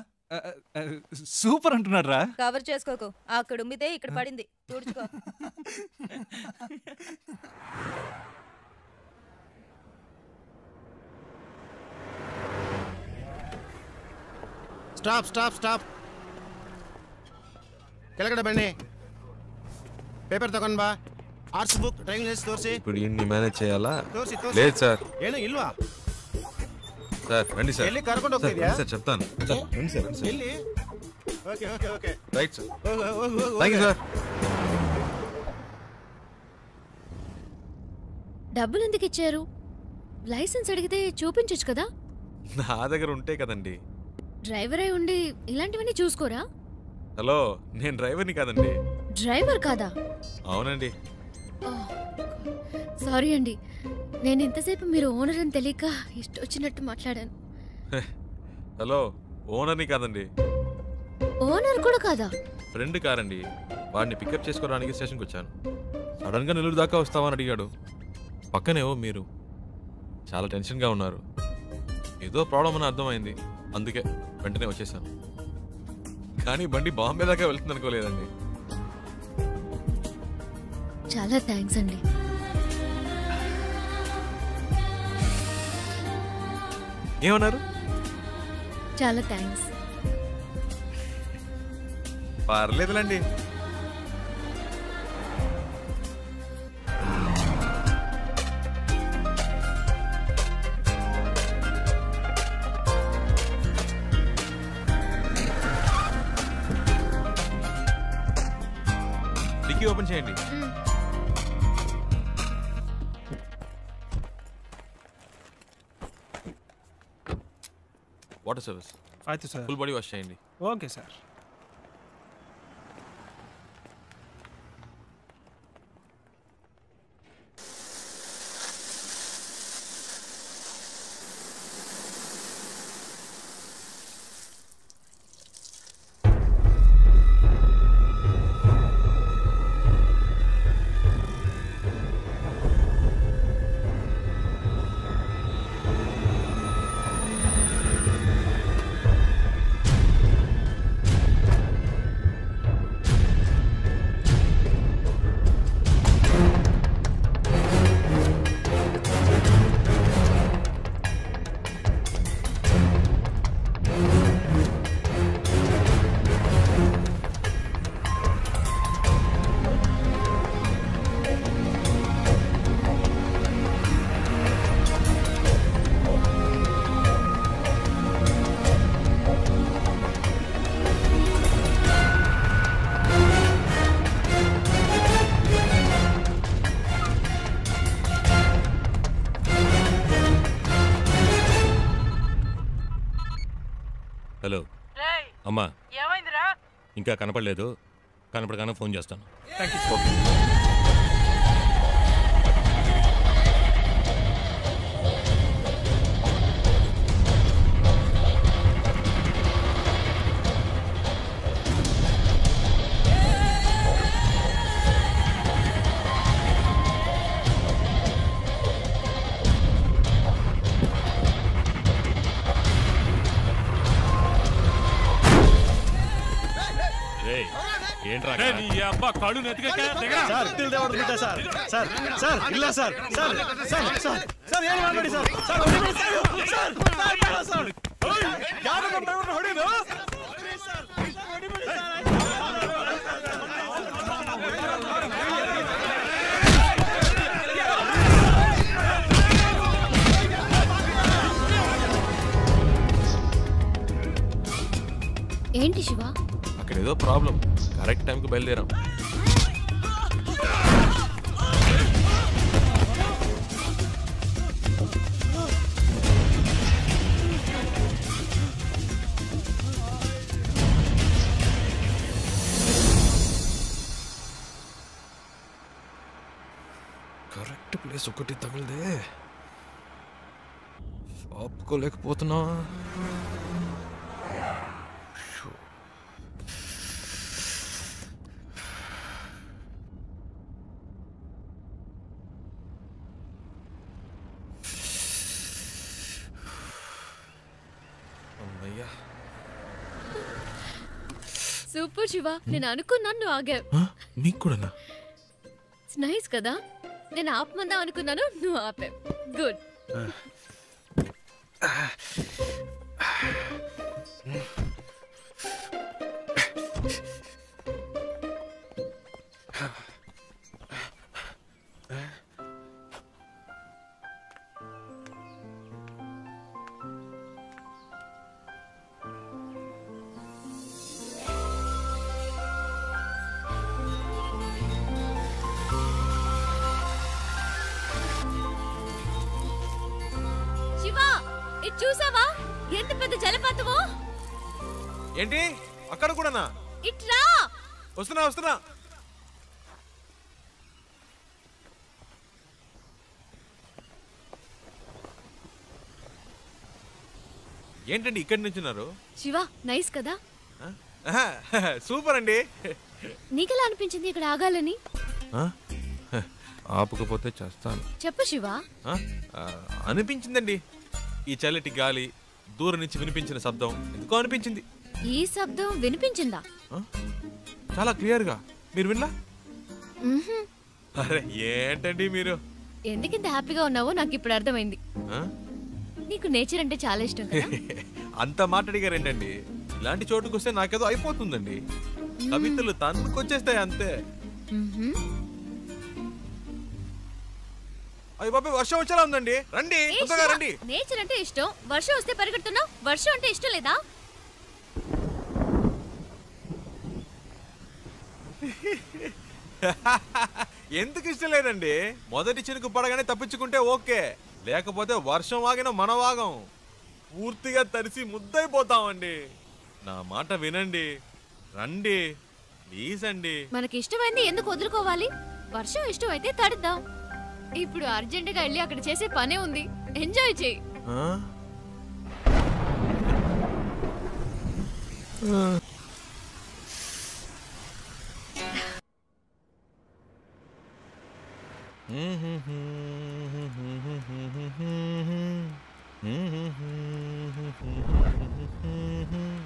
సూపర్ అంటున్నాడు రా. కవర్ చేసుకోకు, అక్కడ ఉమ్మితే ఇక్కడ పడింది, తుడుచుకో. ಸ್ಟಾಪ್ ಸ್ಟಾಪ್ ಸ್ಟಾಪ್ ಕೆಳಗಡೆ ಬನ್ನಿ. ಪೇಪರ್ ತಗೊಂಡ್ ಬಾ. ಆರ್ಟ್ಸ್ ಬುಕ್, ಡ್ರೈವಿಂಗ್ ಲೈಸೆನ್ಸ್ ತೋರಿಸಿ. ఇప్పుడు ఇన్ని మేనేజ్ చేయాలా? ತೋರಿಸಿ లేదు సార్. ಏನು ಇಲ್ವಾ? సార్ రండి సార్. ಎಲ್ಲಿ ಕರ್ಕೊಂಡು ಹೋಗ್ತಿದ್ಯಾ? సార్ చెప్తాను. రండి సార్. ಎಲ್ಲಿ? Okay okay okay right sir. ಹೋಗು థ్యాంక్ యూ సార్. డబ్బులు ఎందుకు ఇచ్చారు? లైసెన్స్ అడిగితే చూపించచ్చు కదా. నా దగ్గర ఉంటే కదండి. డ్రైవర్ అయి ఉండి ఇలాంటివన్నీ చూసుకోరా? హలో, నేను డ్రైవర్ని కాదండి. డ్రైవర్ కాదా? అవునండి. సారీ అండి, నేను ఇంతసేపు మీరు ఓనర్ అని తెలియక ఇష్టొచ్చినట్టు మాట్లాడాను. హలో, ఓనర్ని కాదండి. ఓనర్ కూడా కాదా? ఫ్రెండ్ కారండి. వాడిని పికప్ చేసుకోవడానికి స్టేషన్కి వచ్చాను. సడన్గా నెల్లూరు దాకా వస్తావని అడిగాడు. పక్కనేవో మీరు చాలా టెన్షన్గా ఉన్నారు. ఏదో ప్రాబ్లం అని అర్థమైంది, అందుకే వెంటనే వచ్చేసాను. కానీ బండి బాంబే దాకా వెళ్తుంది అనుకోలేదండి. చాలా థ్యాంక్స్ అండి. ఏమన్నారు? చాలా థ్యాంక్స్. పర్లేదులండి. డిక్కీ ఓపెన్ చేయండి. Water service. అయితే సార్ ఫుల్ బాడీ వాష్ చేయండి. Okay sir. హలో అమ్మా, ఇంకా కనపడలేదు. కనపడగానే ఫోన్ చేస్తాను. ఏంట్రా నీ అబ్బా కళ్ళు నెత్తికెక్కా సార్ తిల్దేవడుకుంటా సార్. సార్ సార్ ಇಲ್ಲ sir. Sir sir sir sir ಏನು ಮಾಡಬೇಡಿ సార్. సార్ ಹೊಡಿಬೇಡಿ సార్. సార్ ಬೇಡ సార్. ಯಾರು ನಮ್ಮ ಡ್ರೈವರ್ ಹೊಡಿದು? ಸಾರ್ ಹೊಡಿಬೇಡಿ ಸಾರ್. ఏంటి శివ? అక్కడ ఏదో ప్రాబ్లం. కరెక్ట్ టైంకి బయలుదేరాం. మైనస్ ఒకటి తగిలిదే ఆపుకోలేకపోతున్నా. అమ్మయ్యా, సూపర్ శివ, నేను అనుకున్నాను నువ్వు ఆగావు. మీకు కూడానా? నైస్ కదా, నేను ఆపమందా అనుకున్నాను, నువ్వు ఆపావు. గుడ్. చూసావా ఎంత పెద్ద జలపాతమో? ఏంటి అక్కడ కూడానా? ఇట్లా వస్తున్నా. ఏంటండి ఇక్కడి నుంచున్నారు? శివ నైస్ కదా? సూపర్ అండి. నీకెలా అనిపించింది ఇక్కడ ఆగాలని? ఆపకపోతే చేస్తాను. చెప్పు శివ. అనిపించిందండి, ఈ చల్లటి గాలి, దూరం నుంచి వినిపించిన శబ్దం ఎందుకో అనిపించింది. ఈ శబ్దం వినిపించిందా? చాలా క్లియర్ గా. మీరు వినలా? అరే ఏంటండి మీరు ఎందుకింత హ్యాపీగా ఉన్నావో నాకు ఇప్పుడు అర్థమైంది. నీకు నేచర్ అంటే చాలా ఇష్టం కదా? అంత మాట్లాడిగారేంటండి, ఇలాంటి చోటుకు వస్తే నాకేదో అయిపోతుందండి. కవితలు తన్నుకొచ్చేస్తాయి అంతే. అయ్య బాబాయ్, వర్షం వచ్చేలా ఉందండి, రండి తొందరగా రండి. నేచర్ అంటే ఇష్టం, వర్షం వస్తే పరిగెడుతున్నావు. వర్షం అంటే ఇష్టం లేదా? ఎందుకు ఇష్టం లేదండి? మొదటి చినుకు పడగానే తప్పించుకుంటే ఓకే, లేకపోతే వర్షం ఆగిన మన వాగం పూర్తిగా తడిసి ముద్దైపోతామండి. నా మాట వినండి, రండి ప్లీజ్ అండి. మనకి ఇష్టమైంది ఎందుకు వదులుకోవాలి? వర్షం ఇష్టం అయితే తడుద్దాం. ఇప్పుడు అర్జెంటుగా వెళ్ళి అక్కడ చేసే పనే ఉంది, ఎంజాయ్ చేయి.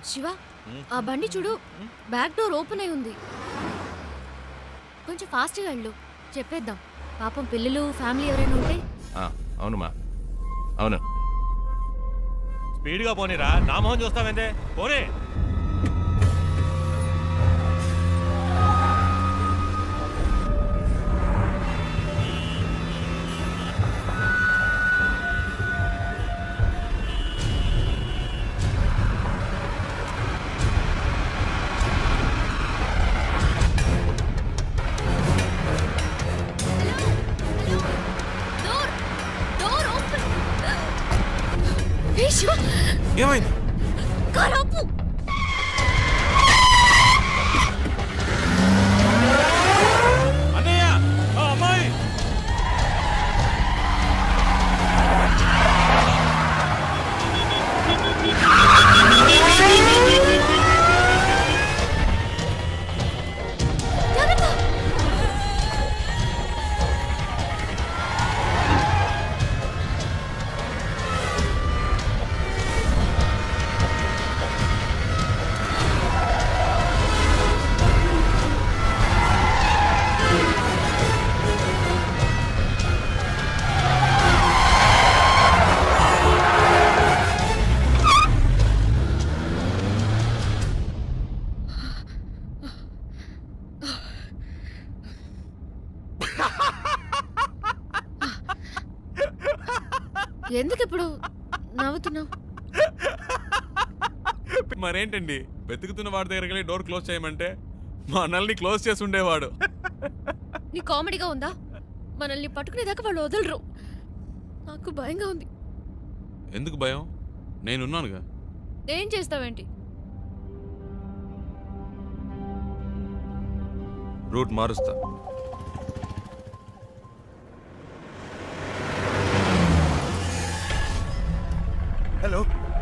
శివ, ఆ బండి చూడు, బ్యాక్ డోర్ ఓపెన్ అయి ఉంది. కొంచెం ఫాస్ట్గా వెళ్ళు, చెప్పేద్దాం. పాపం పిల్లలు ఫ్యామిలీ ఎవరైనా ఉంటే. అవునుమా, అవును. స్పీడ్గా పోనీరా, నా మొహం చూస్తావేందే, పోనీ. ఏమైంది? కారాపు. అన్నయ్య, అమ్మాయి. ఎందుకు ఇప్పుడు నవ్వుతున్నావు? మరేంటండి, వెతుకుతున్న వాడి దగ్గరికి వెళ్ళి డోర్ క్లోజ్ చేయమంటే మనల్ని క్లోజ్ చేసి ఉండేవాడు. నీ కామెడీగా ఉందా? మనల్ని పట్టుకునేదాకా వాళ్ళు వదలరు. నాకు భయంగా ఉంది. ఎందుకు భయం? నేనున్నానుగా. ఏం చేస్తావేంటి? రూట్ మారుస్తా.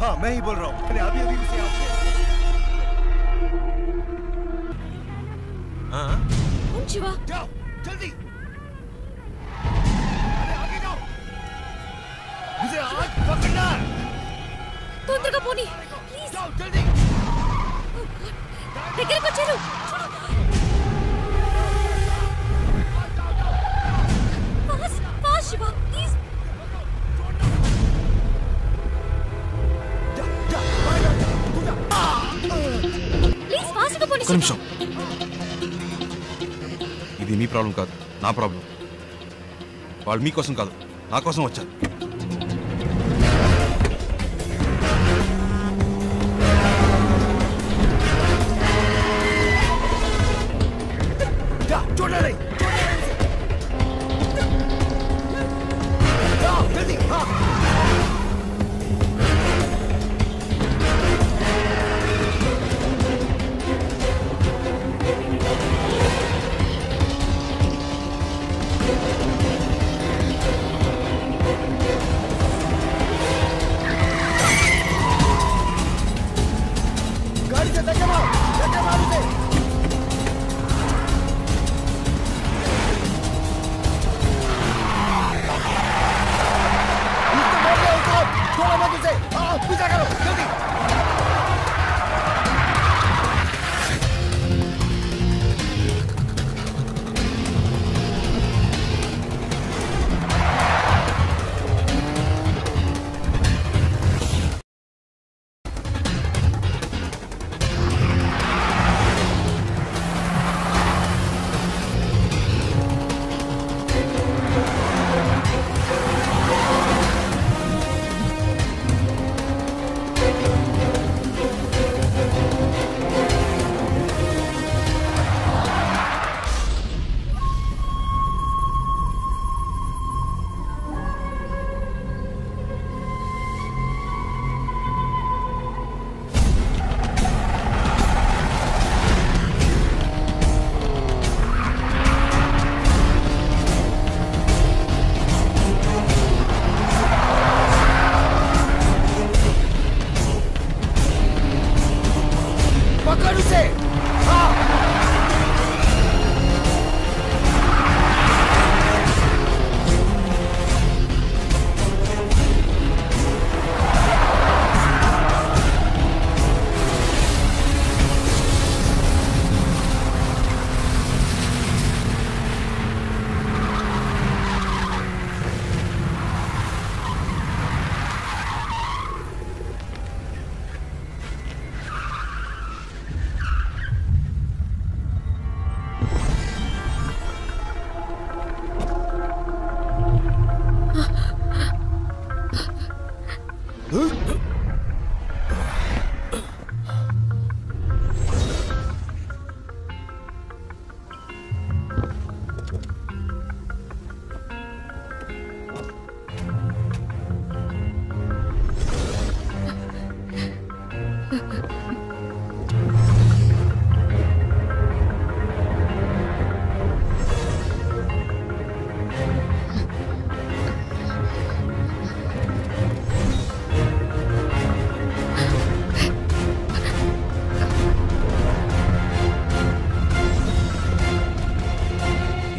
हाँ मैं ही बोल रहा हूँ मैंने अभी अभी उसे आपसे शिवा जाओ जल्दी आगे जाओ मुझे आज पकड़ना है తొందరగా పోనీ जाओ जल्दी దగ్గరికి వచ్చారు ఫాస్ట్ శివ ప్లీజ్ ప్లీజ్ ఫాస్ట్గా పోనీ ఒక్క నిమిషం ఇది మీ ప్రాబ్లం కాదు నా ప్రాబ్లం వాళ్ళు మీకోసం కాదు నా కోసం వచ్చారు छोड़ना नहीं जाओ जल्दी हाँ गाड़ी से धक्का मारो उसे थोड़ा मत उसे पीछा करो जल्दी पकड़ उसे हाँ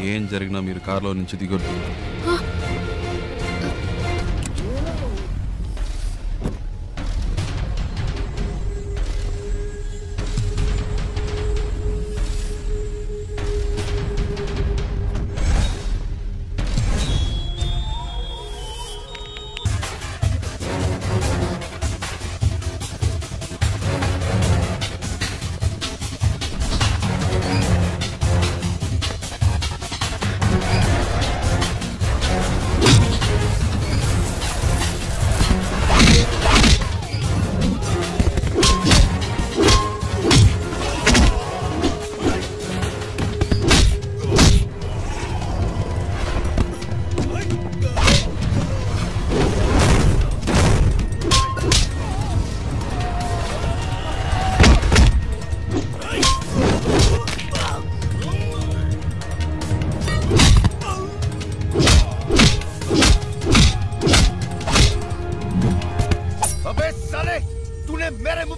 ఏం జరిగినా మీరు కారులో నుంచి దిగొద్దు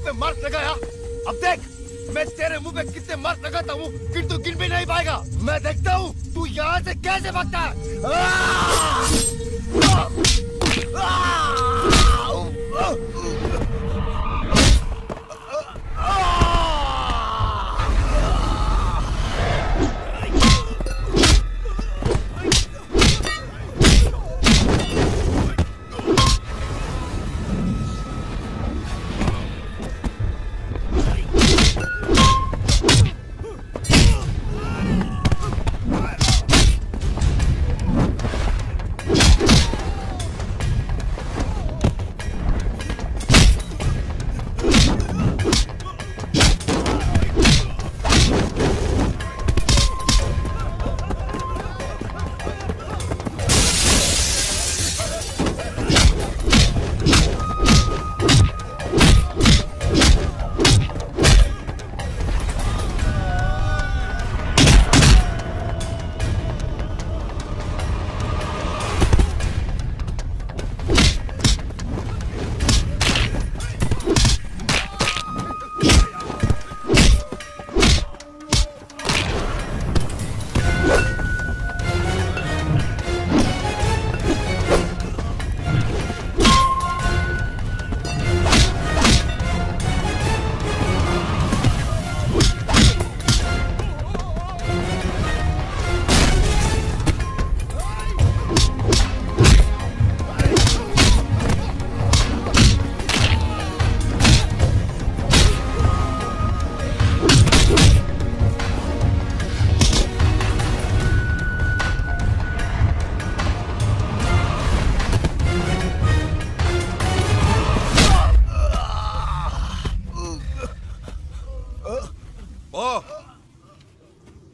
पे मार्क लगाया। अब देख मैं तेरे मुंह पे कितने मार्क लगाता हूँ कि तू गिन भी नहीं पाएगा। मैं देखता हूँ तू यहाँ से कैसे भागता है।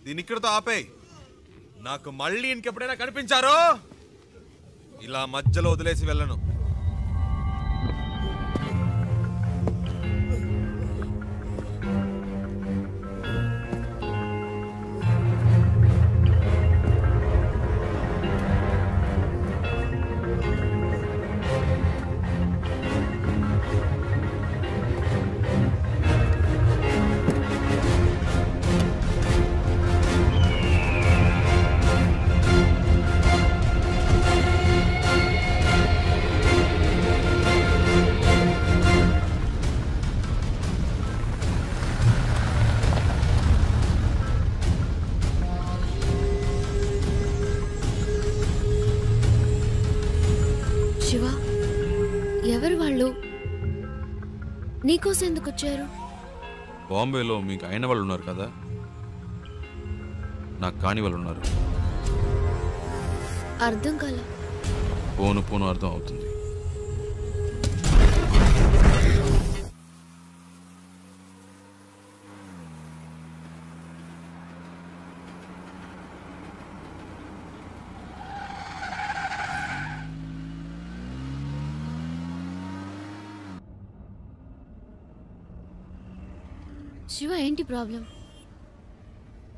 దీని ఇక్కడతో ఆపే. నాకు మళ్ళీ ఇంకెప్పుడైనా కనిపించారో ఇలా మధ్యలో వదిలేసి వెళ్ళను. శివ, ఎవరు వాళ్ళు? నీకోసం ఎందుకు వచ్చారు? బాంబేలో మీకు అయిన వాళ్ళు ఉన్నారు కదా, నాకు కాని వాళ్ళు ఉన్నారు. అర్థం కాల. పోను పోను అర్థం అవుతుంది. శివ, ఏంటి ప్రాబ్లం?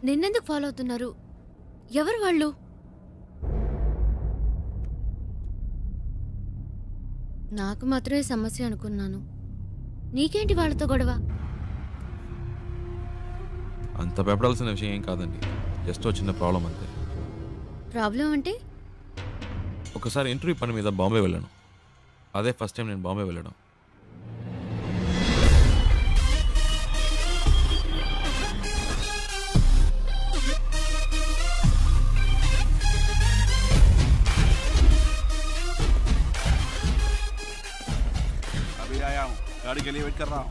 నిన్నెందుకు ఫాలో అవుతున్నారు? ఎవరు వాళ్ళు? నాకు మాత్రమే సమస్య అనుకున్నాను. నీకేంటి వాళ్ళతో గొడవ? అంత భయపడాల్సిన విషయం ఏం కాదండి, జస్ట్ చిన్న ప్రాబ్లం అంతే. ప్రాబ్లం అంటే? ఒకసారి ఇంటర్వ్యూ పని మీద బాంబే వెళ్ళాను. అదే ఫస్ట్ టైం నేను బాంబే వెళ్ళడం. गाड़ी के लिए वेट कर रहा हूँ।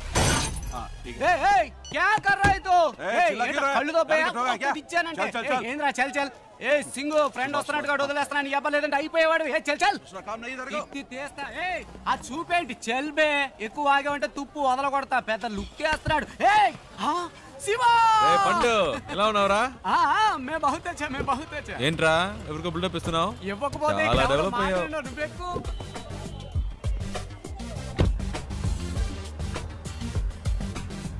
क्या कर रहा है तो? कళ్ళు చల్ చల్. ఏ సింగు ఫ్రెండ్ వస్తున్నట్టుగా వదిలేస్తున్నాను. ఇవ్వలేదంటే అయిపోయేవాడు. ఏ చల్ చల్. తీస్తా. అది చూపేంటి? చెల్బే ఎక్కువ ఆగేవంటే తుప్పు వదల కొడతా. పెద్ద లుక్ వేస్తున్నాడు. శివా పండు ఎలా ఉన్నావురా? మే బహుత్ అచ్చా, మే బహుత్ అచ్చా. ఏంట్రా ఎవరికో బిల్డప్ ఇస్తున్నావు? ఇవ్వకపోతే చాలా డెవలప్ అయ్యావు. నువ్వెక్కు.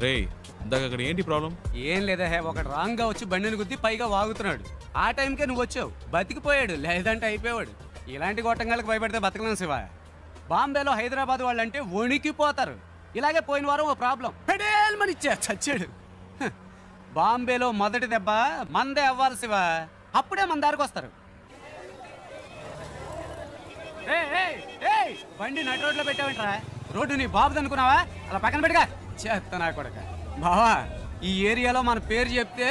రేయ్, ఇందాక అక్కడ ఏంటి ప్రాబ్లం? ఏం లేదా, ఒకడు రాంగ్ గా వచ్చి బండిని గుద్ది పైగా వాగుతున్నాడు. ఆ టైంకే నువ్వు వచ్చావు. బతికిపోయాడు, లేదంటే అయిపోయాడు. ఇలాంటి గొట్టంగాలకు భయపడితే బతకలేం శివ. బాంబేలో హైదరాబాద్ వాళ్ళంటే వణికిపోతారు. ఇలాగే పోయిన వారం ఓ ప్రాబ్లం పెడేల్మని ఇచ్చా చచ్చాడు. బాంబేలో మొదటి దెబ్బ మందే అవ్వాలి శివ, అప్పుడే మన దారికి వస్తారు. బండి నడి రోడ్లో పెట్టావంటరా, రోడ్డు నీ బాబుది అనుకున్నావా? అలా పక్కన పెట్టుగా చేస్తా నా కొడక. బావా ఈ ఏరియాలో మన పేరు చెప్తే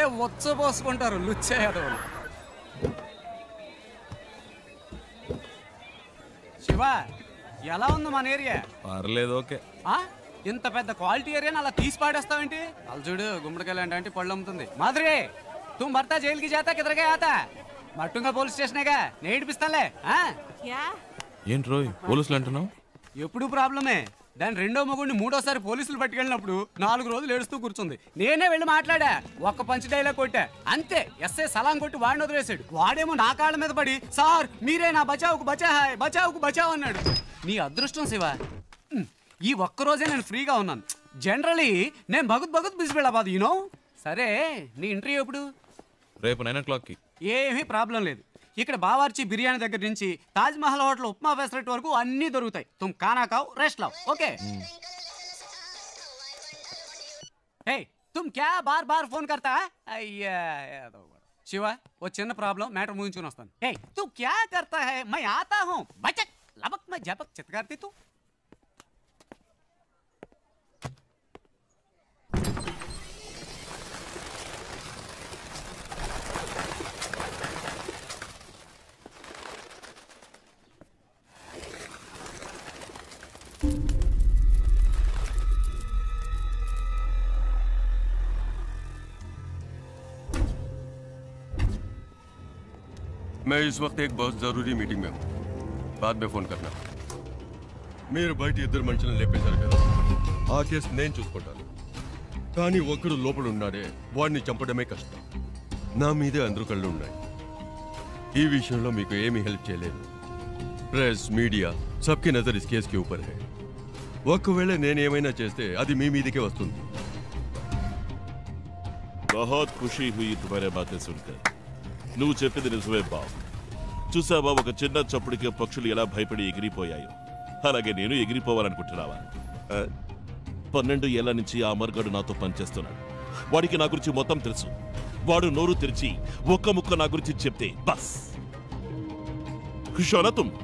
పోసుకుంటారు లుచ్చేయారు. శివ ఎలా ఉంది మన ఏరియా? పర్లేదు, ఓకే. ఇంత పెద్ద క్వాలిటీ ఏరియాని అలా తీసి పాడేస్తావేంటి? అలా చూడు గుమ్మడికాయలు అంటే పళ్ళు అమ్ముతుంది. మాధురి तुम भरता जेल की जाता किधर गया आता? మట్టుంగా పోలీస్ స్టేషనేగా, నేను ఇడిపిస్తానులే. ఏంటి రోయ్ పోలీసులు అంటున్నావు? ఎప్పుడు ప్రాబ్లమే. దాని రెండో మొగుడిని మూడోసారి పోలీసులు పట్టుకెళ్ళినప్పుడు 4 రోజులు ఏడుస్తూ కూర్చుంది. నేనే వెళ్ళి మాట్లాడా, ఒక్క పంచ్ డైలాగ్ కొట్టా అంతే. ఎస్ఐ సలాం కొట్టి వాడిని వదిలేశాడు. వాడేమో నా కాళ్ళ మీద పడి సార్ మీరే నా బచావుకు బచావు అన్నాడు. నీ అదృష్టం శివ, ఈ ఒక్కరోజే నేను ఫ్రీగా ఉన్నాను. జనరలీ నేను భగత్ బిజీ వెళ్ళబాదు యూనో. సరే నీ ఇంటర్వ్యూ ఎప్పుడు? రేపు 9 o'clock. ఏమీ ప్రాబ్లం లేదు. ఇక్కడ బావార్చి బిర్యానీ దగ్గర నుంచి తాజ్ మహల్ హోటల్ ఉప్మా ఫెసరెట్ వరకు అన్నీ దొరుకుతాయి. తుమ్ ఖానా ఖాओ రెస్ట్ లాओ, ఓకే? హే తుమ్ క్యా బార్ బార్ ఫోన్ కర్తా? అయ్యా శివ ఓ చిన్న ప్రాబ్లం, మ్యాటర్ ముగించుకుని వస్తాను. హే తు క్యా కర్తా హై? మై ఆతా హూ బచక్ లబక్ మై జబక్ చిత్కార్తి తు. मैं इस वक्त एक बहुत जरूरी मीटिंग में हूँ, बाद में फोन करना. మీరు బయట ఇద్దరు మనుషులను లేపేశారు కదా, ఆ కేసు నేను చూసుకుంటాను. కానీ ఒక్కడు లోపల ఉన్నాడే, వాడిని చంపడమే కష్టం. నా మీదే అందరూ కళ్ళు ఉన్నాయి. ఈ విషయంలో మీకు ఏమీ హెల్ప్ చేయలేదు. Press media సబ్కి Nazar is case కి ఊపర్ హై. ఒకవేళ నేనేమైనా చేస్తే అది మీ మీదకే వస్తుంది. बहुत खुशी हुई तुम्हारे बातें सुनकर. నువ్వు చెప్పింది నిజమే బాబు. చూసావా ఒక చిన్న చప్పుడికి పక్షులు ఎలా భయపడి ఎగిరిపోయాయో, అలాగే నేను ఎగిరిపోవాలనుకుంటున్నావా? 12 ఏళ్ల నుంచి ఆ అమర్గాడు నాతో పనిచేస్తున్నాడు. వాడికి నా గురించి మొత్తం తెలుసు. వాడు నోరు తెరిచి ఒక్క ముక్క నా గురించి చెప్తే బస్ ఖుషోనా తుమ్.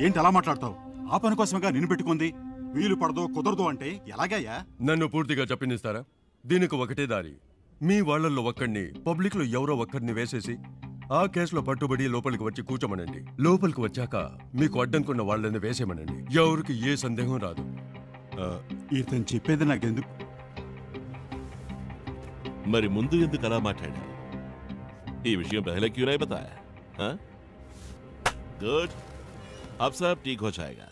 ఏంటి అలా మాట్లాడతావు? ఆ పని కోసమేగా నిన్ను పెట్టుకుంది. వీలు పడదో కుదరదు అంటే ఎలాగయ్యా? నన్ను పూర్తిగా చెప్పనిస్తారా? దీనికి ఒకటే దారి. మీ వాళ్లలో ఒక్కడిని పబ్లిక్ లో ఎవరో ఒక్కడిని వేసేసి ఆ కేసులో పట్టుబడి లోపలికి వచ్చి కూర్చోమనండి. లోపలికి వచ్చాక మీకు అడ్డంకున్న వాళ్ళని వేసేమనండి. ఎవరికి ఏ సందేహం రాదు. ఇతను చెప్పేది నాకెందుకు? మరి ముందు ఎందుకు అలా మాట్లాడా? ఈ విషయం పహలే క్యూ नहीं बताया? हाँ? गुड, अब सब ठीक हो जाएगा.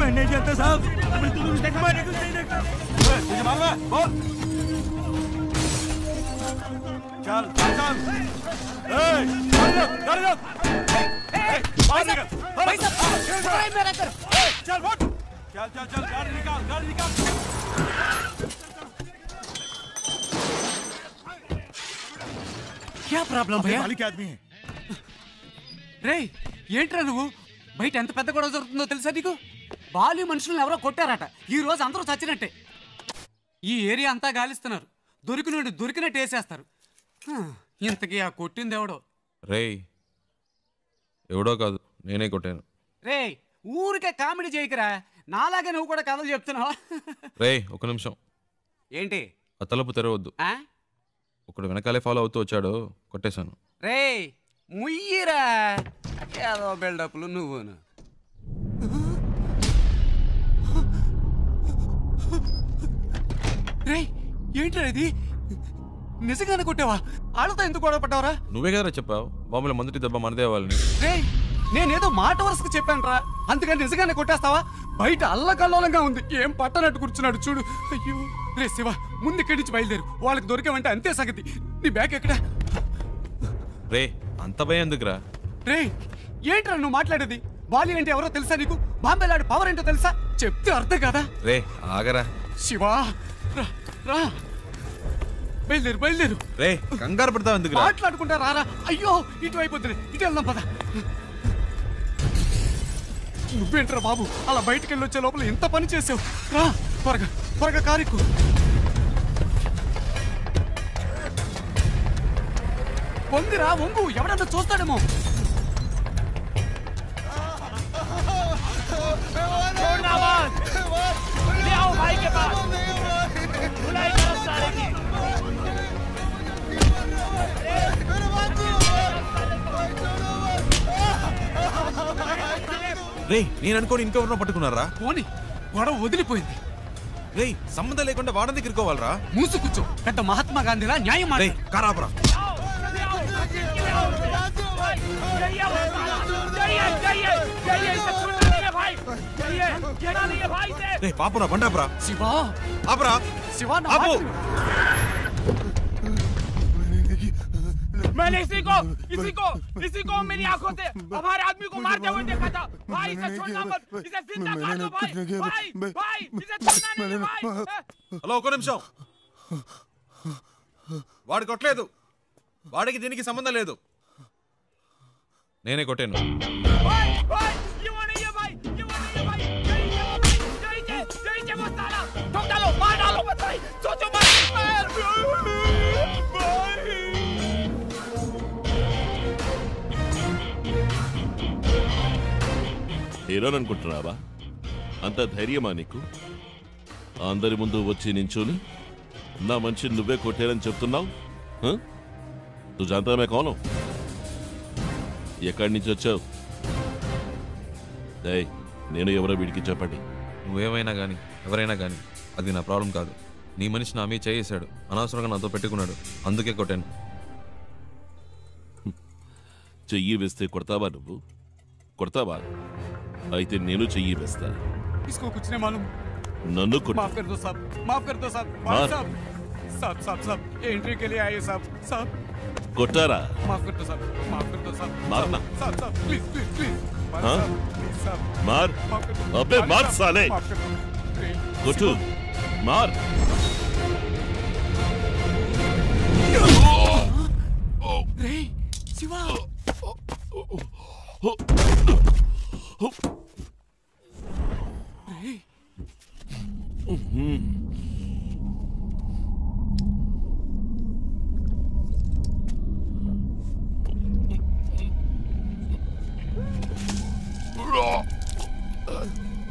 मैं नहीं जानता साहब, बिल्कुल उसने मारने को नहीं देखता। तुझे मालूम है? बोल। चल चल। गाड़ी रोक। भाई साहब मेरा कर। चल बोल। चल चल चल गाड़ी निकाल, गाड़ी निकाल। क्या प्रॉब्लम भैया? मालिक आदमी है। రే ఏంట్రా నువ్వు బయట ఎంత పెద్ద గొడవ జరుగుతుందో తెలుసా నీకు? బాలి మనుషులను ఎవరో కొట్టారట. ఈ రోజు అందరూ చచ్చినట్టే. ఈ ఏరియా అంతా గాలిస్తున్నారు. దొరికినట్టు వేసేస్తారు. ఇంతకీ ఆ కొట్టింది ఎవడో? రేయ్ ఎవడో కాదు, నేనే కొట్టాను. రే ఊరికే కామెడీ చేయకరా, నాలాగే నువ్వు కూడా కథలు చెప్తున్నావా? రేయ్ ఒక నిమిషం. ఏంటి? ఆ తలుపు తెరవద్దు. ఒకడు వెనకాలే ఫాలో అవుతూ వచ్చాడు, కొట్టేశాను. రే ముయ్యిరా, ఏదో బిల్డప్లు నువ్వును. రే ఏంట్రా ఇది? నిజంగానే కొట్టావా? వాళ్ళతో ఎందుకు గొడవ పడ్డావరా? నువ్వే కదా చెప్పావు మామూలు మొదటి దెబ్బ మనదే వాళ్ళని. రే నేనేదో మాట వరుసకు చెప్పాను రా, అందుకని నిజంగానే కొట్టేస్తావా? బయట అల్లకల్లోలంగా ఉంది, ఏం పట్టనట్టు కూర్చున్నాడు చూడు. అయ్యో రే శివ, ముందు ఇక్కడి నుంచి బయలుదేరు. వాళ్ళకి దొరికామంటే అంతే సంగతి. నీ బ్యాగ్ ఎక్కడా? రే అంత భయం ఎందుకురా? రే ఏంట్రా నువ్వు మాట్లాడేది? బాలి అంటే ఎవరో తెలుసా నీకు? బాంబేలాడు పవర్ ఏంటో తెలుసా? చెప్తే అర్థం కదా. రే ఆగరా శివా, రా రా బయలుదేరు. రే కంగారు పడతావు ఎందుకు? మాట్లాడుకుంటా రారా. అయ్యో ఇటువైపు వద్దులే, ఇటు వెళ్దాం పద. నువ్వేంట్రా బాబు అలా బయటికి వెళ్ళి వచ్చే లోపల ఎంత పని చేసావు? రా త్వరగా కారెక్కు. వంగిరా వంగు, ఎవడన్నా చూస్తాడేమో. రే నేను అనుకోని ఇంకెవరినో పట్టుకున్నారా? పోనీ గొడవ వదిలిపోయింది. రే సంబంధం లేకుండా వాడని దగ్గర ఇరుకోవాలరా? మూసు కూర్చో, పెద్ద మహాత్మా గాంధీలా న్యాయం మాట. కారాపురా రే పాపురా బండాపురా. శివా ఆపురా. శివా ఆపు. मैंने इसी को मेरी आंखों से हमारे आदमी को मारते हुए देखा था। भाई इसे छोड़ना मत, इसे जिंदा काट दो भाई, भाई इसे छोड़ना नहीं भाई। హలో ఒక నిమిషం. వాడు కొట్టలేదు, వాడికి దీనికి సంబంధం లేదు, నేనే కొట్టాను. హీరోననుకుంటున్నావా? అంత ధైర్యమా నీకు? అందరి ముందు వచ్చి నించోని నా మనిషి నువ్వే కొట్టారని చెప్తున్నావు? నువ్వు జాంతా మే కౌను? ఎక్కడి నుంచి వచ్చావు? నేను ఎవరో వీడికి చెప్పండి. నువ్వేమైనా కానీ ఎవరైనా కానీ అది నా ప్రాబ్లం కాదు. నీ మనిషి నా మీద చేసాడు, అనవసరంగా నాతో పెట్టుకున్నాడు, అందుకే కొట్టాను. చెయ్యి వేస్తే కొడతావా? నువ్వు కొడతావా? అయితే నేను చెయ్యి వేస్తా. इसको कुछ नहीं मालूम. नन्नू को माफ कर दो साहब, माफ कर दो साहब. भाई साहब, साहब एंट्री के लिए आए साहब. कोटारा माफ कर दो साहब, माफ कर दो साहब. मारना साहब प्लीज. हाँ मार. अबे मार साले. कोटू मार. रे शिवा.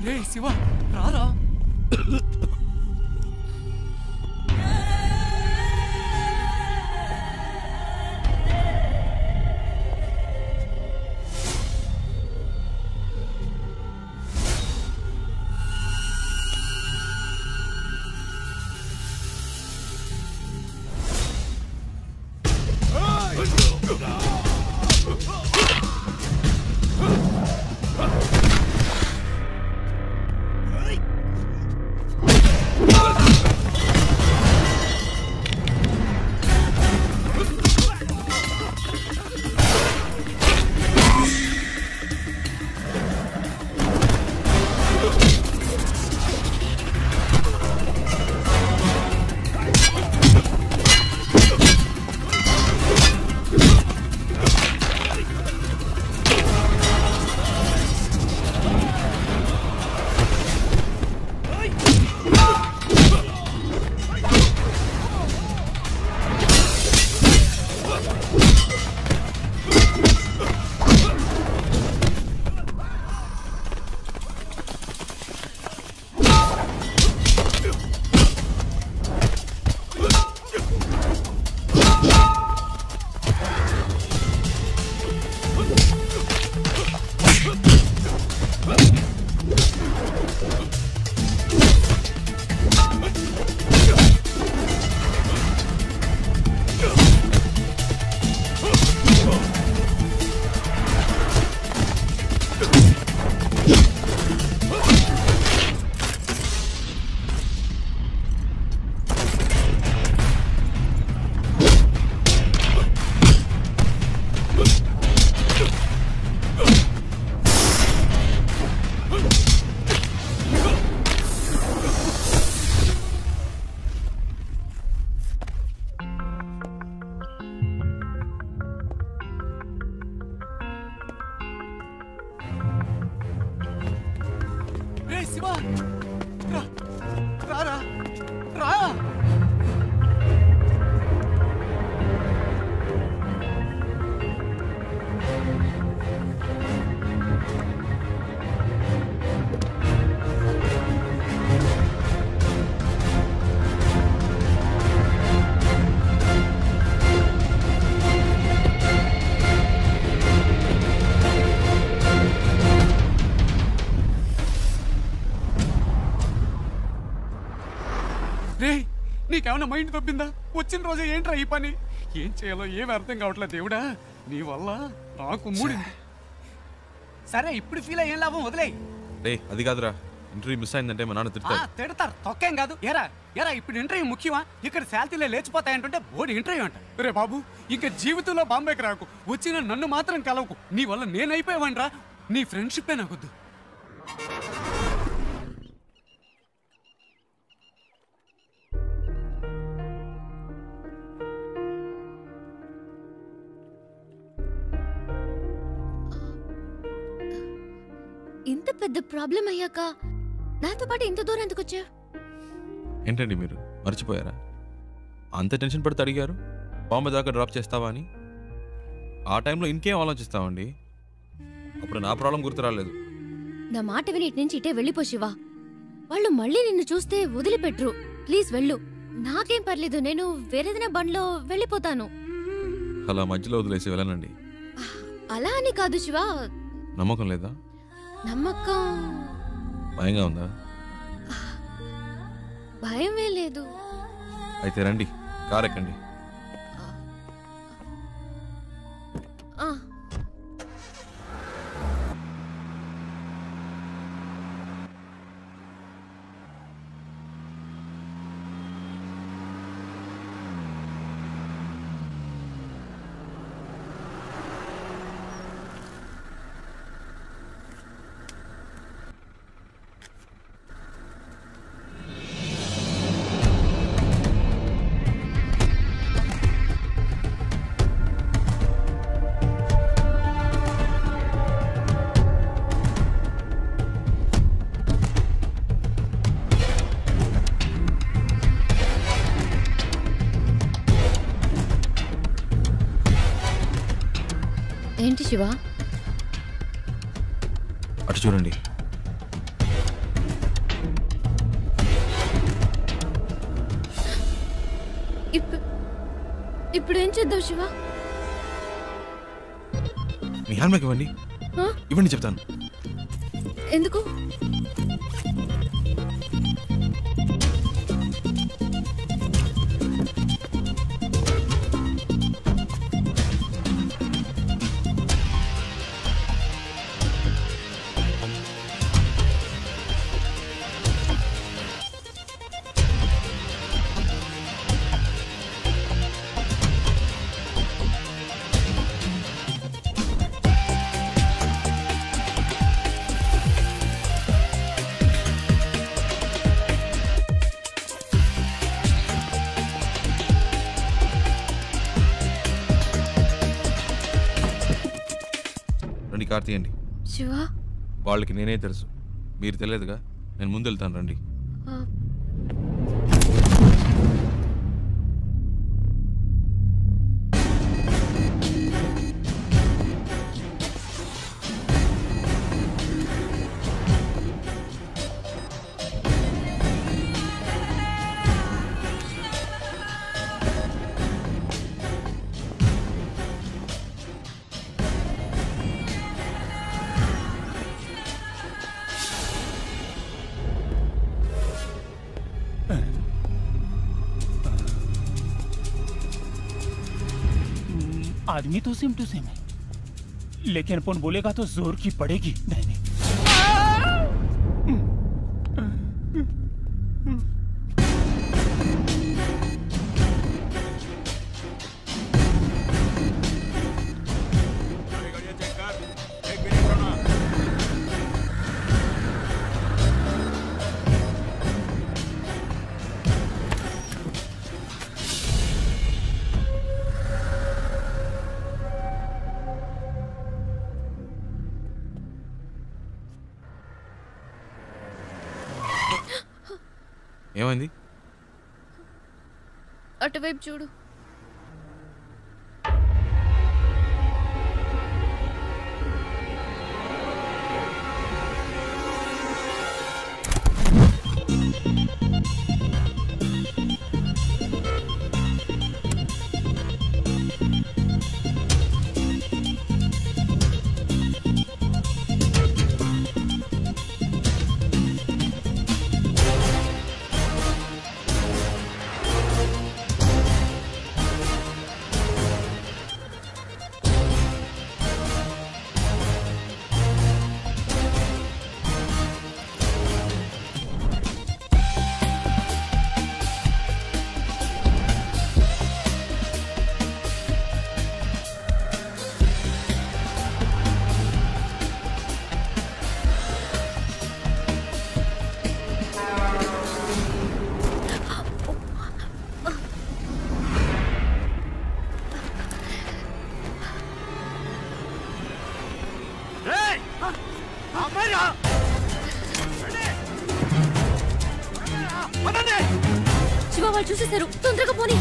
రే శివ రారా. నీకేమన్నా మైండ్ తప్పిందా? వచ్చిన రోజే ఏంట్రా ఈ పని? ఏం చేయాలో ఏమి అర్థం కావట్లేదు దేవుడా, నీ వల్ల నాకు మూడింది. సరే ఇప్పుడు ఫీల్ అయ్యేం లాభం, వదిలే. అది కాదురా, ఇంటర్వ్యూ మిస్ అయిందంటే మా నాన్న తిడతారు. తిడతారు, తొక్కేం కాదు. ఎరా ఎరా ఇప్పుడు ఇంటర్వ్యూ ముఖ్యమా? ఇక్కడ శాలరీలే లేచిపోతాయంటుంటే బోర్డు ఇంటర్వ్యూ అంట. రే బాబు, ఇంకా జీవితంలో బాంబేకి రాకు, వచ్చిన నన్ను మాత్రం కలవకు. నీ వల్ల నేనైపోయావనరా. నీ ఫ్రెండ్షిప్పే నాకొద్దు. ఇంత పెద్ద ప్రాబ్లం అయ్యాక నాతో పాటు ఇంత దూరం ఎందుకు వచ్చా? ఏంటండి మీరు మర్చిపోయారా? అంత టెన్షన్ పడితే అడిగారు బాంబే దాకా డ్రాప్ చేస్తావా అని. ఆ టైంలో ఇంకేం ఆలోచిస్తామండి? అప్పుడు నా ప్రాబ్లం గుర్తు రాలేదు. నా మాట విని ఇటు నుంచి ఇటే వెళ్ళిపో శివా. వాళ్ళు మళ్ళీ నిన్ను చూస్తే వదిలిపెట్టరు. ప్లీజ్ వెళ్ళు. నాకేం పర్లేదు, నేను వేరేదైనా బండ్లో వెళ్ళిపోతాను. అలా మధ్యలో వదిలేసి వెళ్ళనండి. అలా అని కాదు శివా. నమ్మకం లేదా? నమ్మకం. భయంగా ఉందా? భయమే లేదు. అయితే రండి, కార్ ఎక్కండి. ఏంటి శివా? అటు చూడండి. ఇప్పుడు ఏం చేద్దాం శివా? మీ హ్యాండ్ బ్యాగ్ ఇవ్వండి. ఇవ్వండి చెప్తాను. ఎందుకు? కార్ తీయండి. శివా, వాళ్ళకి నేనే తెలుసు, మీరు తెలియదుగా. నేను ముందు వెళ్తాను, రండి. आदमी तो सेम टू सेम है, लेकिन अपन बोलेगा तो जोर की पड़ेगी। नहीं नहीं ఏమైంది? అటువైపు చూడు. శివ వాళ్ళు చూసేశారు, తొందరగా పోనీ.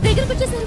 దగ్గరకు వచ్చేసారు.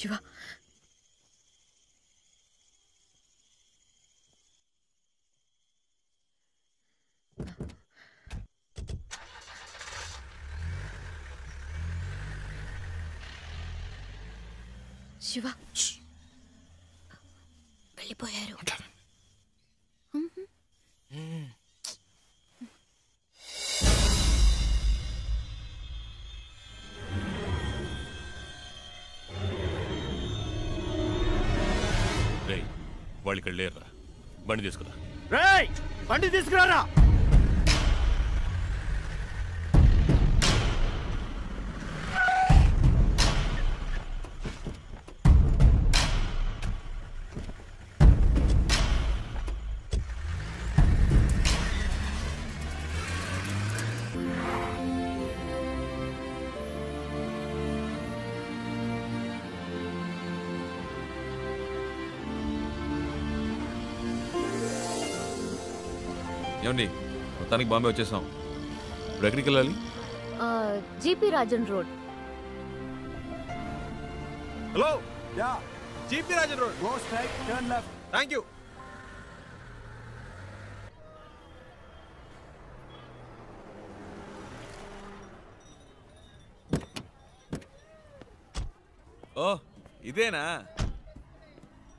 శివ శివ వెళ్ళిపోయారు. వాళ్ళు ఇక్కడ లేరురా. బండి తీసుకురా. రేయ్ బండి తీసుకురారా. ఏమండి మొత్తానికి బాంబే వచ్చేసాం. ఇప్పుడు ఎక్కడికి వెళ్ళాలి? GP Rajan road. Hello yeah GP Rajan road. Go straight turn left. Thank you. Oh ఇదేనా?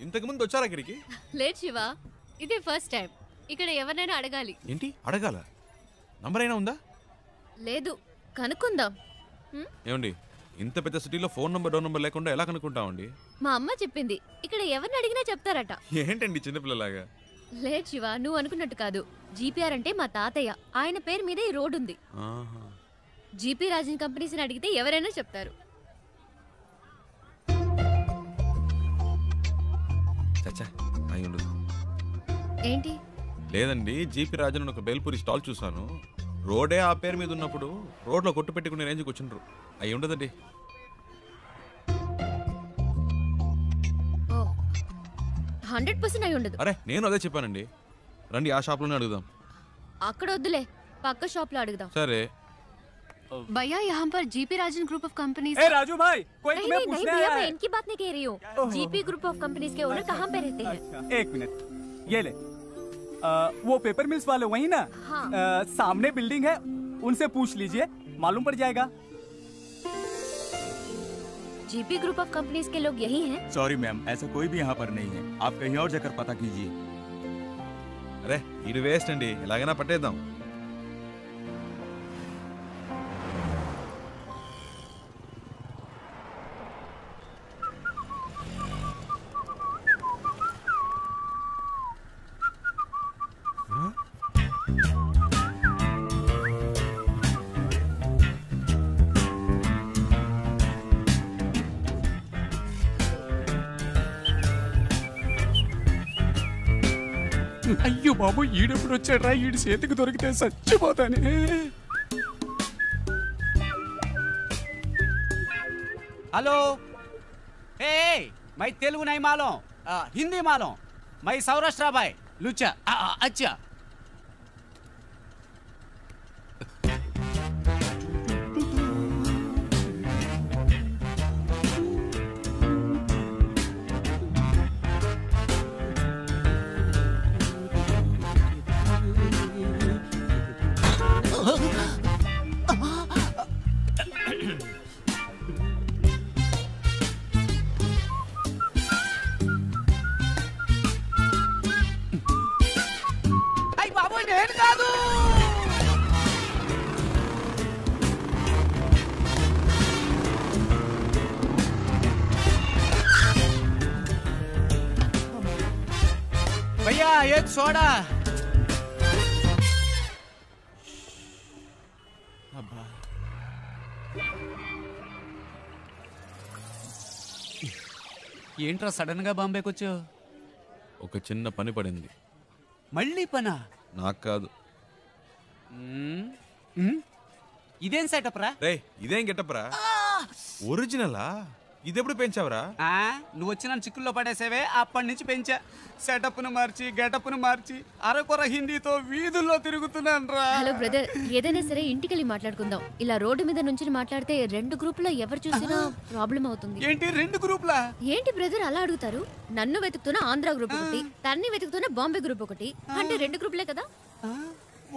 ఇంతకుముందు వచ్చారా ఇక్కడికి? లేదు శివ, ఇదే ఫస్ట్ టైం. ఇక్కడ ఎవరినైనా అడగాలి. ఏంటి అడగాల? నంబర్ అయినా ఉందా? లేదు, కనుక్కుందాం. ఏమండి ఇంత పెద్ద సిటీలో ఫోన్ నంబర్ డోర్ నంబర్ లేకుండా ఎలా కనుక్కుంటామండి? మా అమ్మ చెప్పింది ఇక్కడ ఎవరిని అడిగినా చెప్తారట. ఏంటండి చిన్నపిల్లలాగా? లేదు శివ, నువ్వు అనుకున్నట్టు కాదు. జీపీఆర్ అంటే మా తాతయ్య, ఆయన పేరు మీద ఈ రోడ్ ఉంది. జీపీ రాజన్ కంపెనీస్ని అడిగితే ఎవరైనా చెప్తారు. చచ్చా అయి ఉండదు. ఏంటి? లేదండి, జీపీ రాజన్ ఒక బేల్పూరి స్టాల్ చూసాను. రోడే ఆ పేరు మీద ఉన్నప్పుడు రోడ్లో కొట్టు పెట్టుకునే రేంజ్కి వచ్చిండ్రు. అయి ఉండదండి. 100% అయి ఉండదు. అరే నేను అదే చెప్పానండి. రండి ఆ షాప్లోనే అడుగుదాం. అక్కడ వద్దులే, పక్క షాప్ లో అడుగుదాం. సరే. भैया यहाँ पर GP Rajan group of companies. ए राजू भाई, कोई तुम्हें नहीं पूछने भैया, आया मैं है। इनकी बात नहीं कह रही हूँ। जीपी ग्रुप ऑफ कंपनीज के ओनर कहाँ पे रहते हैं? एक मिनट, ये ले। वो पेपर मिल्स वाले वही ना? हाँ। सामने बिल्डिंग है, उनसे पूछ लीजिए, मालूम पड़ जाएगा। जीपी ग्रुप ऑफ कंपनीज के लोग यही हैं? सॉरी मैम, ऐसा कोई भी यहाँ पर नहीं है। आप कहीं और जाकर पता कीजिए। అరే ఇది వేస్ట్ అండి, ఎలాగైనా పట్టేద్దాం. అయ్యో బాబు, ఈడెప్పుడు వచ్చాడ్రా? ఈడి చేతికి దొరికితే చచ్చిపోతానే. हेलो, ए मैं तेलुगु नहीं मालूम, हिंदी मालूम। मैं सौराष्ट्र भाई लुच्चा। अच्छा भैया एक सोडा। ఏంట్రా సడన్ గా బాంబేకి వచ్చావు? ఒక చిన్న పని పడింది. మళ్ళీ పనా? నాకు కాదు. ఇదేం సెటప్ రా? రే ఇదేం గెటప్ రా? ఒరిజినలా? ఇదెప్పుడు పెంచావురా? నువ్వు వచ్చిన చిక్కుల్లో పడేసేవే, అప్పటి నుంచి పెంచా. సెటప్ ను మార్చి గెటప్ ను మార్చి అరకొర హిందీతో వీధుల్లో తిరుగుతున్నాను రా. హలో బ్రదర్, ఏదైనా సరే ఇంటికెళ్ళి మాట్లాడుకుందాం. ఇలా రోడ్డు మీద నుంచి మాట్లాడితే రెండు గ్రూపులో ఎవరు చూసినా ప్రాబ్లం అవుతుంది. ఏంటి రెండు గ్రూపులా? ఏంటి బ్రదర్ అలా అడుగుతారు? నన్ను వెతుకుతున్న ఆంధ్ర గ్రూప్ ఒకటి, తన్ని వెతుకుతున్న బాంబే గ్రూప్ ఒకటి, అంటే రెండు గ్రూపులే కదా.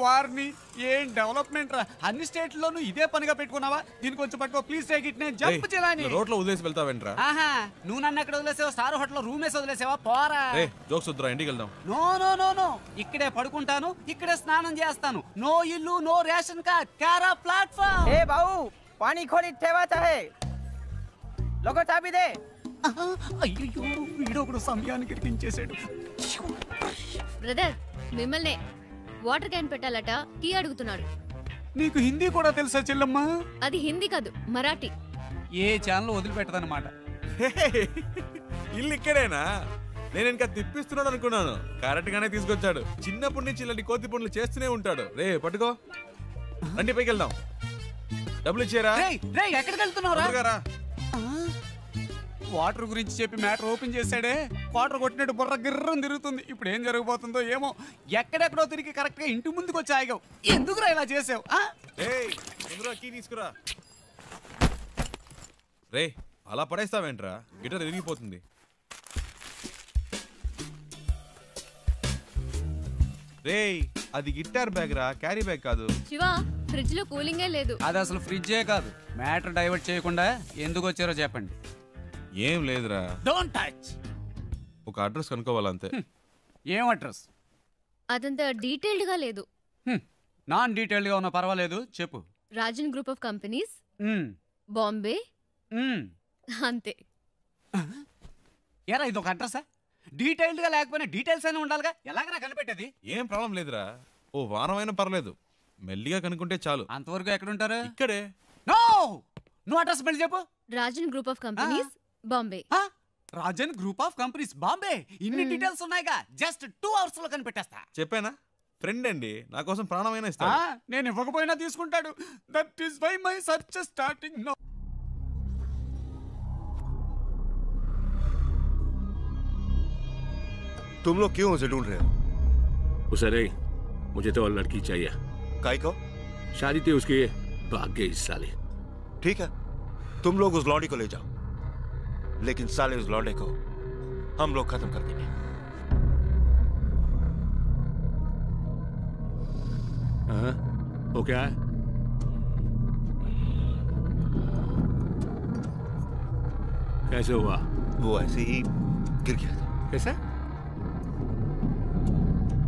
వారిని ఏం డెవలప్మెంట్ రా! అన్ని స్టేట్లోనూ ఇదే పనిగా పెట్టుకున్నావా? దీనికి కొంచెం పట్టుకో ప్లీజ్, టేక్ ఇట్. నేను జంప్ చేయాలని రోడ్లో వదిలేసి వెళ్తావేంట్రా? ఆహా, నువ్వు నన్ను ఎక్కడ వదిలేసావా? స్టార్ హోటల్ రూమ్ వేసి వదిలేసావా? పోరా. రే జోక్స్ వద్దురా, ఇంటికి వెళ్దాం. నో నో నో నో, ఇక్కడే పడుకుంటాను, ఇక్కడే స్నానం చేస్తాను. నో ఇల్లు, నో రేషన్ కార్డ్, కారా ప్లాట్ఫామ్. ఏ బావు, పానీ ఖోలి ठेवायचा है, लोगो चाबी दे. అయ్యో, వీడొకడు సమయానికి ఇరికించేశాడు. బ్రదర్ మిమ్మల్నే వాటర్ క్యాన్ పెట్టాలట, టీ అడుగుతున్నాడు. నీకు హిందీ కూడా తెలుసా చెల్లమ్మ? అది హిందీ కాదు, మరాఠీ. ఏ ఛానల్ వదిలిపెట్టదన్నమాట. ఇల్లు ఇక్కడేనా? నేను ఇంకా తిప్పిస్తున్నాడు అనుకున్నాను. కరెక్ట్ గానే తీసుకొచ్చాడు. చిన్నప్పటి నుంచి ఇలాంటి కోతి పనులు చేస్తూనే ఉంటాడు. రే పట్టుకో, రండి పైకి వెళ్దాం. డబ్బులు ఇచ్చారా? ఎక్కడికి వెళ్తున్నావు? వాటర్ గురించి చెప్పి మ్యాటర్ ఓపెన్ చేశాడే. క్వార్టర్ కొట్టినట్టు బుర్ర గిర్రం తిరుగుతుంది. ఇప్పుడు ఏం జరగబోతుందో ఏమో. ఎక్కడెక్కడో తిరిగి కరెక్ట్గా ఇంటి ముందుకు వచ్చి ఆగావు. ఎందుకురా ఇలా చేసావు? తీసుకురా రే, అలా పడేస్తావేంట్రా? గిటార్ విరిగిపోతుంది. రే, అది గిటార్ బ్యాగ్ రా, క్యారీ బ్యాగ్ కాదు. శివా, ఫ్రిడ్జ్ లో కూలింగే లేదు. అది అసలు ఫ్రిడ్జే కాదు. మ్యాటర్ డైవర్ట్ చేయకుండా ఎందుకు వచ్చారో చెప్పండి. ఏం లేదురా. Don't touch. ఒక అడ్రస్ కనుక్కోవాలంతే. ఏం అడ్రస్? అదంతా డీటెయిల్డ్ గా లేదు. నాన్ డీటెయిల్డ్ గా ఉన్నా పర్వాలేదు, చెప్పు. Rajan group of companies, Bombay, అంతే. ఎరా, ఇది ఒక అడ్రసా? డీటెయిల్డ్ గా లేకపోయినా డీటెయిల్స్ అయినా ఉండాలిగా. ఎలాగరా కనిపెట్టేది? ఏం ప్రాబ్లం లేదురా. ఓ వారమైనా పర్లేదు, మెల్లిగా కనుక్కుంటే చాలు. అంతవరకు ఎక్కడుంటారు? ఇక్కడే. నో, నువ్వు అడ్రస్ మళ్ళీ చెప్పు. Rajan group of companies, Bombay. Rajan group of companies, Bombay. ఇన్ని డీటెయిల్స్ ఉన్నాయిగా, జస్ట్ 2 hours లో కనిపెట్టేస్తా. చెప్పానా? ఫ్రెండ్ అండి, నా కోసం ప్రాణమైనా ఇస్తా. నేను ఇవ్వకపోయినా తీసుకుంటాడు. That is why my search starting now. तुम लोग क्यों उसे ढूंढ रहे हो? उसे नहीं, मुझे तो और लड़की चाहिए। काय को? शादी थी उसकी, भाग गई इस साले। ठीक है, तुम लोग उस लौंडी को ले जाओ, लेकिन साले उस लौंडे को हम लोग खत्म कर देंगे। हाँ, वो क्या है? कैसे हुआ? वो ऐसे ही गिर गया था। कैसे?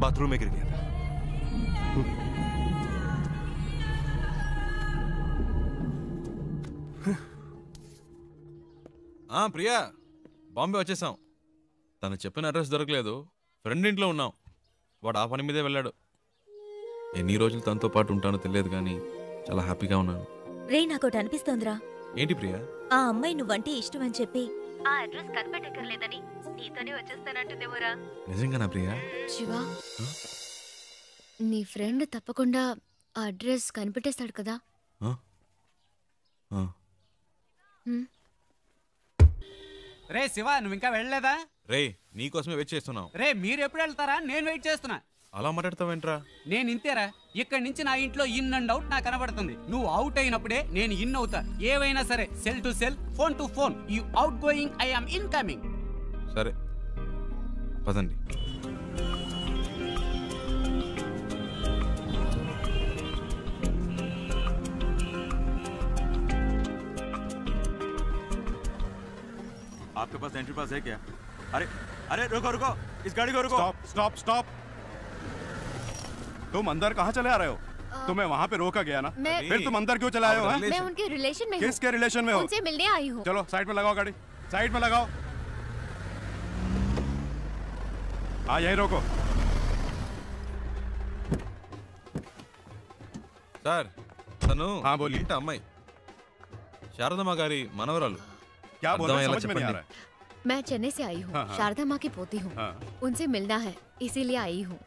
बाथरूम में गिर गया था। ప్రియా, బాంబే వచ్చేసాం. తను చెప్పిన అడ్రస్ దొరకలేదు. ఫ్రెండ్ ఇంట్లో ఉన్నాం. వాడు ఆ పని మీదే వెళ్ళాడు. ఎన్ని రోజులు తనతో పాటు ఉంటానో తెలియదు, కానీ చాలా హ్యాపీగా ఉన్నాను. రే, నాకోటి అనిపిస్తోందిరా. ఏంటి ప్రియా? ఆ అమ్మాయి నువ్వంటే ఇష్టం అని చెప్పి ఆ అడ్రస్ కనిపెట్టక్కర్లేదని నీతోనే వచ్చేస్తానంటుందేమోరా. నిజంగానా ప్రియా? శివా, నీ ఫ్రెండ్ తప్పకుండా ఆ అడ్రస్ కనిపెట్టేస్తాడు కదా. రే శివ, నువ్వు ఇంకా వెళ్ళలేదా? రే, నీకోసమే వెయిట్ చేస్తున్నావు. రే, మీరు ఎప్పుడు వెళ్తారా? నేను వెయిట్ చేస్తున్నా. అలా మాట్లాడతావేంట్రా? నేను ఇంతేరా. ఇక్కడి నుంచి నా ఇంట్లో ఇన్ అండ్ అవుట్ నాకు కనబడుతుంది. నువ్వు అవుట్ అయినప్పుడే నేను ఇన్ అవుతా. ఏవైనా సరే, cell to cell, phone to phone. You out going, I am incoming. సరే, పదండి. आपके पास एंट्री पास है क्या? अरे अरे रुको रुको, इस गाड़ी को रुको। Stop stop stop. तुम अंदर कहाँ चले आ रहे हो? तुम्हें वहाँ पे रोका गया ना, फिर तुम अंदर क्यों चले आए हो? मैं उनके रिलेशन में हूँ। किसके रिलेशन में हो? उनसे मिलने आई हूँ। चलो साइड में लगाओ गाड़ी, साइड में लगाओ। हाँ, यहीं रोको। సార్, తను ఇంటి అమ్మాయి, శారదమ్మ గారి మనవరాలు. क्या बोल रहे हैं? समझ में नहीं आ रहा है। मैं चेन्नई से आई हूँ। शारदा माँ की पोती हूँ। उनसे मिलना है, इसीलिए आई हूँ।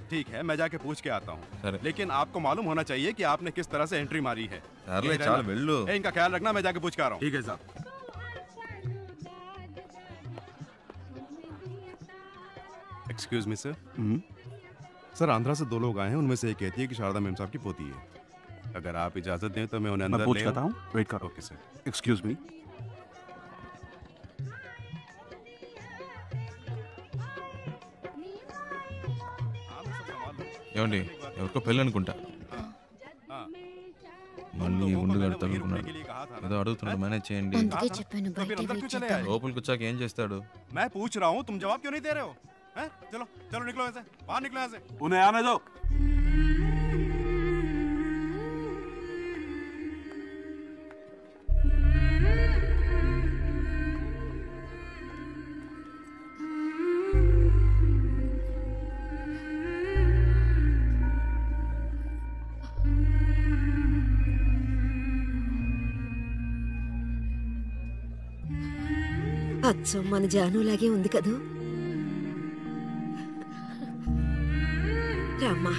ठीक है, मैं जाके पूछ के आता हूँ, लेकिन आपको मालूम होना चाहिए कि आपने किस तरह से एंट्री मारी है। इनका ख्याल रखना, मैं जाके पूछ के आ रहा हूँ। ठीक है साहब। Excuse me sir. Sir, Andhra से 2 लोग आए हैं, उनमें से एक कहती है कि शारदा मैम साहब की पोती है। अगर आप इजाजत दें तो मैं उन्हें अंदर पूछ लेता हूँ। वेट करो। Okay sir. Excuse me. ఏమండి, ఎవరికో పెళ్ళి అనుకుంటా. మళ్ళీ ఉండుగాడు తగులుకున్నాడు. ఏదో అడుగుతున్నాడు, మేనేజ్ చేయండి. లోపలికి వచ్చాక ఏం చేస్తాడు? मैं पूछ रहा हूँ, तुम जवाब क्यों नहीं दे रहे हो? हैं? चलो चलो निकलो यहाँ से, बाहर निकलो यहाँ से। उन्हें आने दो। అచ్చం మన జానులాగే ఉంది కదూ. రామ్మా.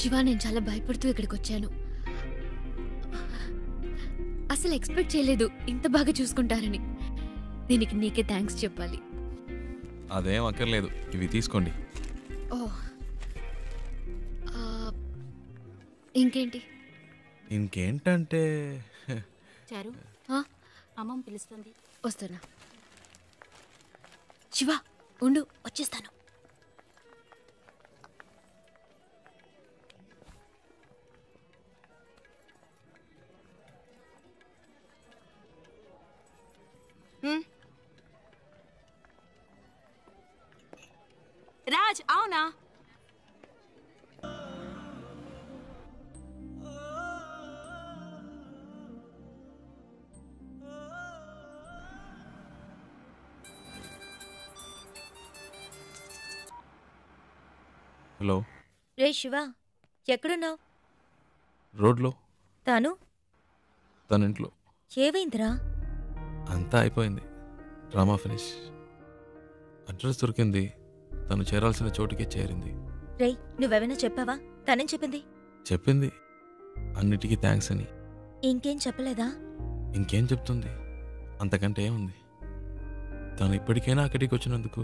శివ, నేను చాలా భయపడుతూ ఇక్కడికి వచ్చాను. అసలు ఎక్స్పెక్ట్ చేయలేదు ఇంత బాగా చూసుకుంటారని. దీనికి నీకే థ్యాంక్స్ చెప్పాలి. అదేం అక్కర్లేదు, ఇవి తీసుకోండి. ఓ, ఇంకేంటి? ఇంకేంటంటే చారు, అమ్మమ్మ పిలుస్తుంది. వస్తున్నా. శివ ఉండు, వచ్చేస్తాను. రాజ్, అవునా? హలో. రే శివ, ఎక్కడున్నావు? రోడ్లో. తను తన ఇంట్లో. ఏవైందిరా? అంతా అయిపోయింది, డ్రామా ఫినిష్. అడ్రస్ దొరికింది, తను చేరాల్సిన చోటుకే చేరింది. రేయ్, నువ్వేమైనా చెప్పావా? తనేం చెప్పింది? చెప్పింది అన్నిటికీ థ్యాంక్స్ అని. ఇంకేం చెప్పలేదా? ఇంకేం చెప్తుంది, అంతకంటే ఏముంది. తను ఇప్పటికైనా అక్కడికి వచ్చినందుకు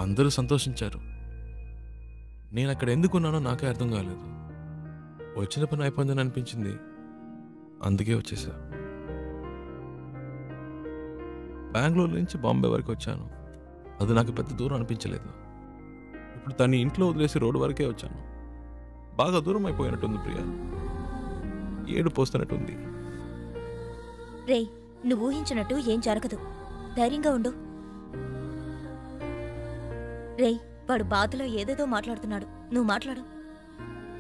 అందరూ సంతోషించారు. నేను అక్కడ ఎందుకున్నానో నాకే అర్థం కాలేదు. వచ్చిన పని అయిపోయిందని అనిపించింది, అందుకే వచ్చేసా. బెంగళూరు నుంచి బాంబే వరకు వచ్చాను, అది నాకు పెద్ద దూరం అనిపించలేదు. ఇప్పుడు తను ఇంట్లో వదిలేసి రోడ్డు వరకే వచ్చాను. బాగా దూరం అయిపోయినట్టుంది ప్రియా, ఏడు పోస్తున్నట్టుంది. రేయ్, నువ్వు ఊహించినట్టు ఏం జరగదు, ధైర్యంగా ఉండు. రేయ్, వాడు బాధలో ఏదేదో మాట్లాడుతున్నాడు, నువ్వు మాట్లాడు.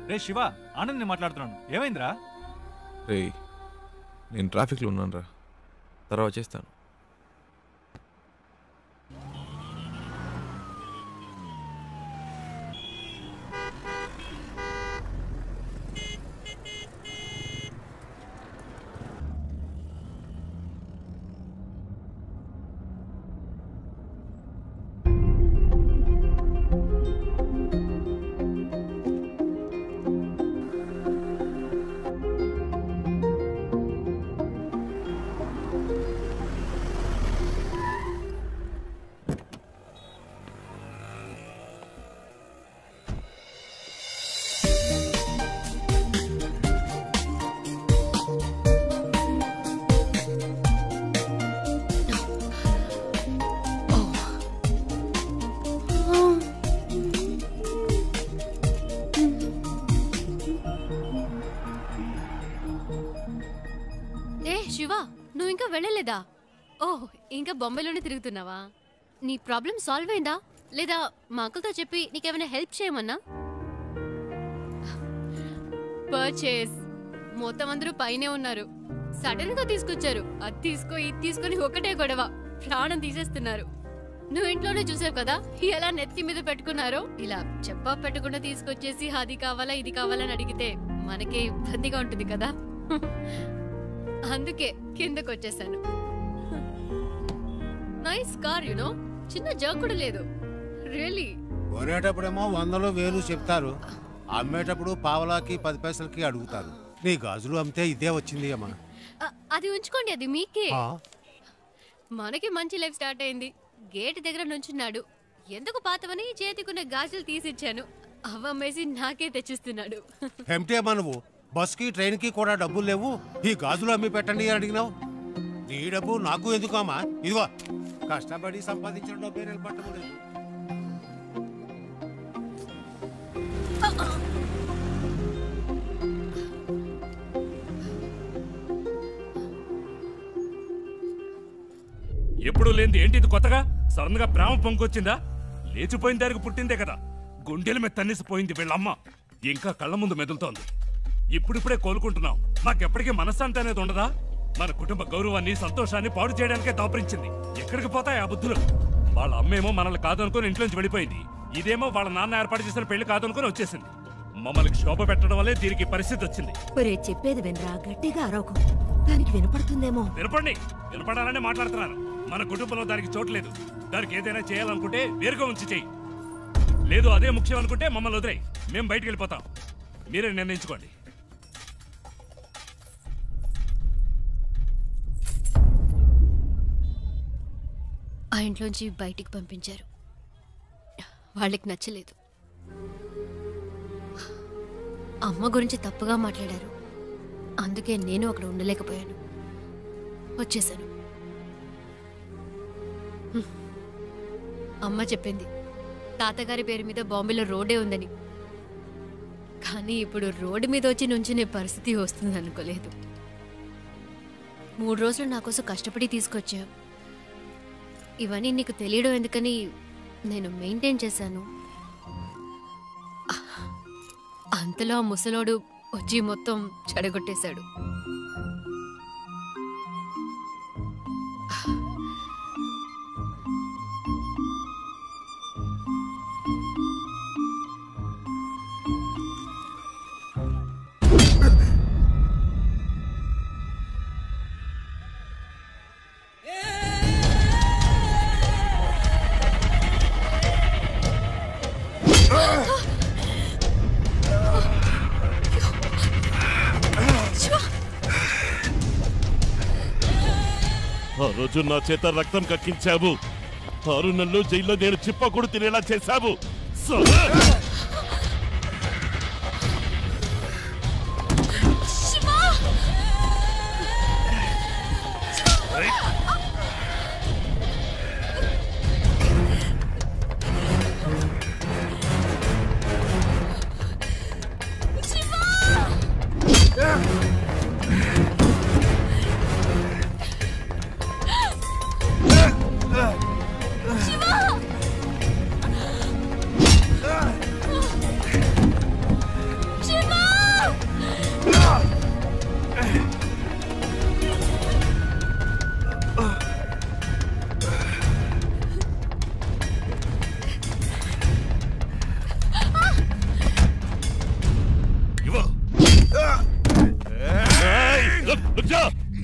రే శివ, ఆనంద్ నేను మాట్లాడుతున్నాను. ఏమైందిరా? రేయ్, నేను ట్రాఫిక్లో ఉన్నాను రా, తర్వాత చేస్తాను. శివ, నువ్వు ఇంకా వెళ్ళలేదా? ఓహ్, ఇంకా బొంబాయిలోనే తిరుగుతున్నావా? నీ ప్రాబ్లం సాల్వ్ అయిందా లేదా మా అంకుల్తో చెప్పి నీకేమైనా హెల్ప్ చేయమన్నా? పర్చేస్ మొత్తం అందరూ పైనే ఉన్నారు, సడన్ గా తీసుకొచ్చారు. అది తీసుకో, ఇది తీసుకొని ఒకటే గొడవ, ప్రాణం తీసేస్తున్నారు. నువ్వు ఇంట్లోనే చూసావు కదా ఎలా నెత్తి మీద పెట్టుకున్నారో. ఇలా చెప్పా పెట్టకుండా తీసుకొచ్చేసి అది కావాలా ఇది కావాలని అడిగితే మనకే ఇబ్బందిగా ఉంటుంది కదా. అందుకే కిందకు వచ్చేసాను. నైస్ కార్, యునో, చిన్న జర్క్ కూడా లేదు. రియల్లీ. కొనేటప్పుడేమో 100 1000 చెప్తారు, అమ్మేటప్పుడు పావలాకి 10 పైసలకి అడుగుతారు. నీ గాజులు అమ్మితే ఇదే వచ్చింది అమ్మా. అది ఉంచుకోండి, అది మీకే. మనకి మంచి లైఫ్ స్టార్ట్ అయింది. గేట్ దగ్గర నుంచున్నాడు, ఎందుకు పాతవని చేతికున్న గాజులు తీసిచ్చాను. అవమ్మేసి నాకే తెచ్చిస్తున్నాడు. ఏమిటి అమ్మా నువ్వు? బస్కి ట్రైన్కి కూడా డబ్బులు లేవు, ఈ గాజులు అమ్మి పెట్టండి అని అడిగినావు. నీ డబ్బు నాకు ఎందుకమ్మా? ఇదిగో కష్టపడి సంపాదించిన డబ్బే నిలబట్టలేదు. ఎప్పుడు లేనిది ఏంటి ఇది కొత్తగా? సడన్ గా ప్రేమ పొంగొచ్చిందా? లేచిపోయిన దానికి పుట్టిందే కదా, గుండెల మీద తన్నేసిపోయింది వీళ్ళమ్మ, ఇంకా కళ్ళ ముందు మెదులుతోంది. ఇప్పుడిప్పుడే కోలుకుంటున్నాం, మాకెప్పటికీ మనశ్శాంతి అనేది ఉండదా? మన కుటుంబ గౌరవాన్ని సంతోషాన్ని పాడు చేయడానికే దాపరించింది. ఎక్కడికి పోతాయి ఆ బుద్ధులు? వాళ్ళ అమ్మేమో మనల్ని కాదనుకుని ఇంట్లోంచి వెళ్ళిపోయింది, ఇదేమో వాళ్ళ నాన్న ఏర్పాటు చేసిన పెళ్లి కాదనుకుని వచ్చేసింది. మమ్మల్ని శోభ పెట్టడం వల్లే దీనికి పరిస్థితి వచ్చింది. ఒరే, చెప్పేది వినరా, గట్టిగా అరవకు, దానికి వినపడుతుందేమో. వినపండి, వినపడాలనే మాట్లాడుతున్నారు. మన కుటుంబంలో దానికి చోటు లేదు. దానికి ఏదైనా చేయాలనుకుంటే వేరుగా ఉంచి చెయ్యి, లేదు అదే ముఖ్యం అనుకుంటే మమ్మల్ని వదిలేయి, మేము బయటికి వెళ్ళిపోతాం. మీరే నిర్ణయించుకోండి. ఆ ఇంట్లోంచి బయటికి పంపించారు. వాళ్ళకి నచ్చలేదు. అమ్మ గురించి తప్పుగా మాట్లాడారు. అందుకే నేను అక్కడ ఉండలేకపోయాను, వచ్చేసాను. అమ్మ చెప్పింది తాతగారి పేరు మీద బాంబేలో రోడ్డే ఉందని. కానీ ఇప్పుడు రోడ్డు మీద వచ్చి నుంచునే పరిస్థితి వస్తుంది అనుకోలేదు. 3 రోజులు నా కోసం కష్టపడి తీసుకొచ్చా. ఇవన్నీ నీకు తెలియడం ఎందుకని నేను మెయింటైన్ చేశాను. అంతలో ఆ ముసలోడు వచ్చి మొత్తం చెడగొట్టేశాడు. ఆ రోజు నా చేత రక్తం కక్కించావు. 6 నెలలు జైల్లో నేను చిప్పకూడు తినేలా చేశావు.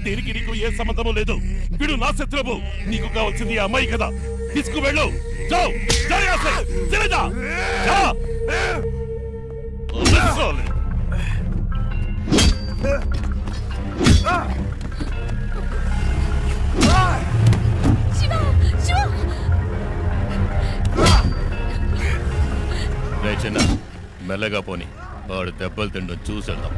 దీనికి నీకు ఏ సంబంధము లేదు. వీడు నా శత్రువు. నీకు కావాల్సింది అమ్మాయి కదా, తీసుకువెళ్ళు. చిన్న మెల్లగా పోని, వాడు దెబ్బలు తిండో చూసేద్దాం.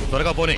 త్వరగా పోనీ.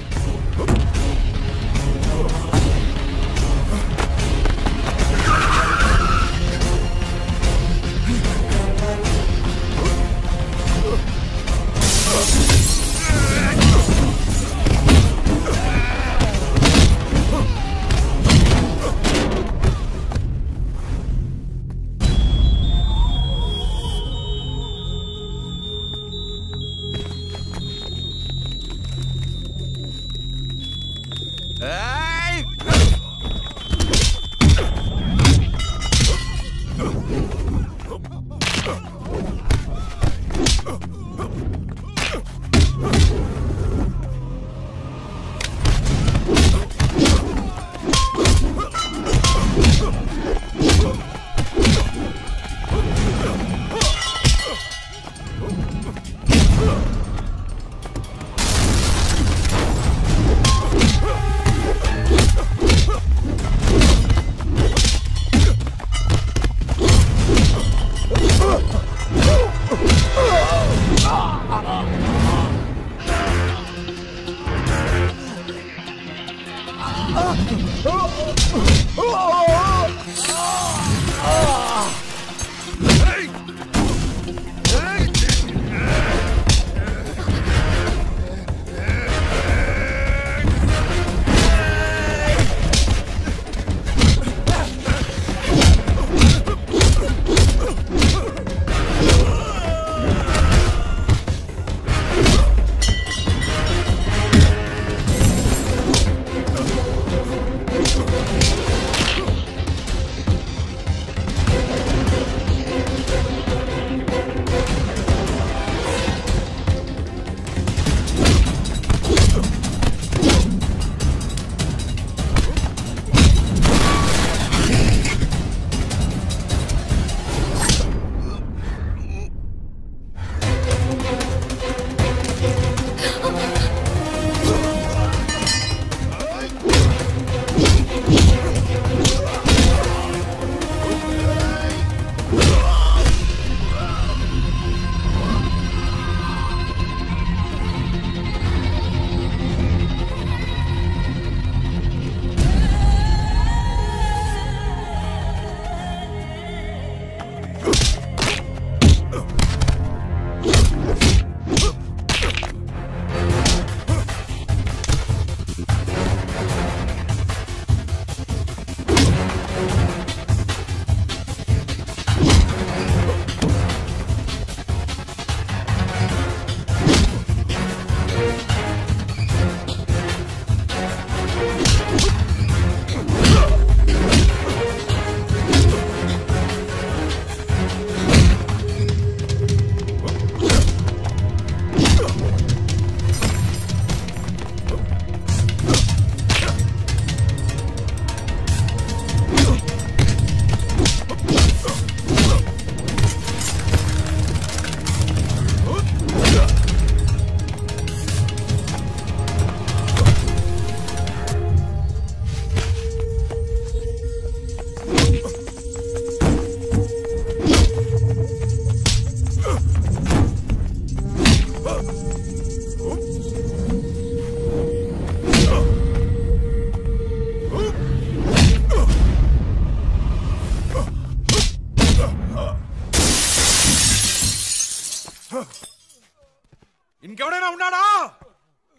ఎవడైనా ఉన్నాడా?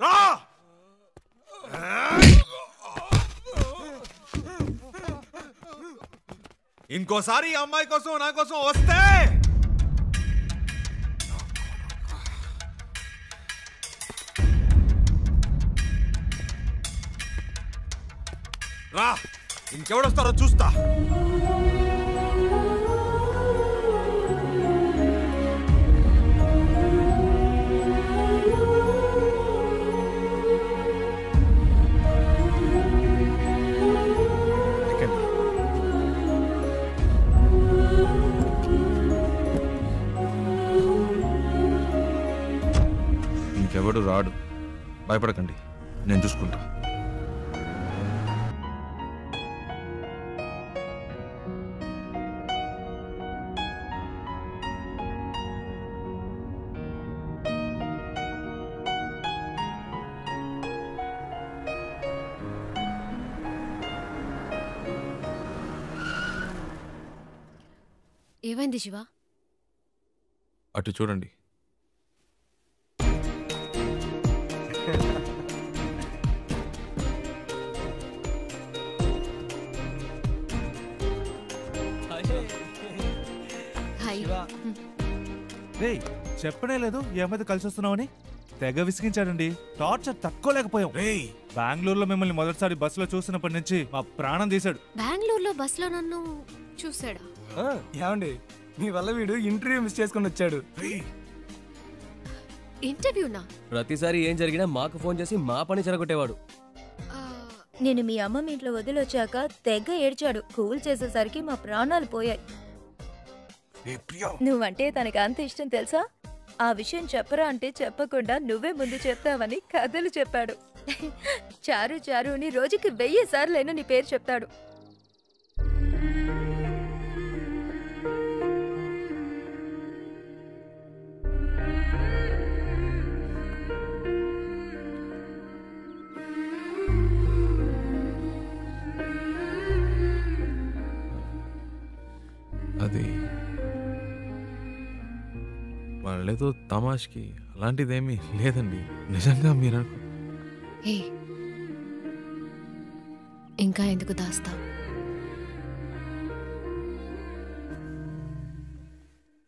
రా! ఇంకోసారి ఈ అమ్మాయి కోసం నా కోసం వస్తే రా, ఇంకెవడొస్తారో చూస్తా. ఇంకెవడు రాడు, భయపడకండి, నేను చూసుకుంటా. ఏమైంది శివ? అటు చూడండి. రే, చెప్పనే లేదు ఈ అమ్మాయితో కలిసి వస్తున్నావని. తెగ విసిగించాడండి. టార్చర్ తట్టుకోలేకపోయాం. రే, బెంగళూరులో మిమ్మల్ని మొదటిసారి బస్సులో చూసినప్పటి నుంచి మా ప్రాణం తీశాడు. బెంగళూరులో బస్సులో నన్ను చూసాడా? ఏమండి, మీ వల్ల వీడు ఇంటర్వ్యూ మిస్ చేసుకుని వచ్చాడు. ఇంటర్వ్యూనా? ప్రతిసారి ఏం జరిగినా మాకు ఫోన్ చేసి మా పని చెరగొట్టేవాడు. నేను మీ అమ్మమ్మ ఇంట్లో వదిలొచ్చాక తెగ ఏడ్చాడు. కూల్ చేసేసరికి మా ప్రాణాలు పోయాయి. నువ్వంటే తనకి అంత ఇష్టం తెలుసా? ఆ విషయం చెప్పరా అంటే చెప్పకుండా నువ్వే ముందు చెప్తావని కథలు చెప్పాడు. చారు చారు అని రోజుకి 1000 సార్లైనా నీ పేరు చెప్తాడు. అది వాళ్ళేదో తమాష్కి అలాంటిదేమీ లేదండి. నిజంగా మీరు ఇంకా ఎందుకు దాస్తావు?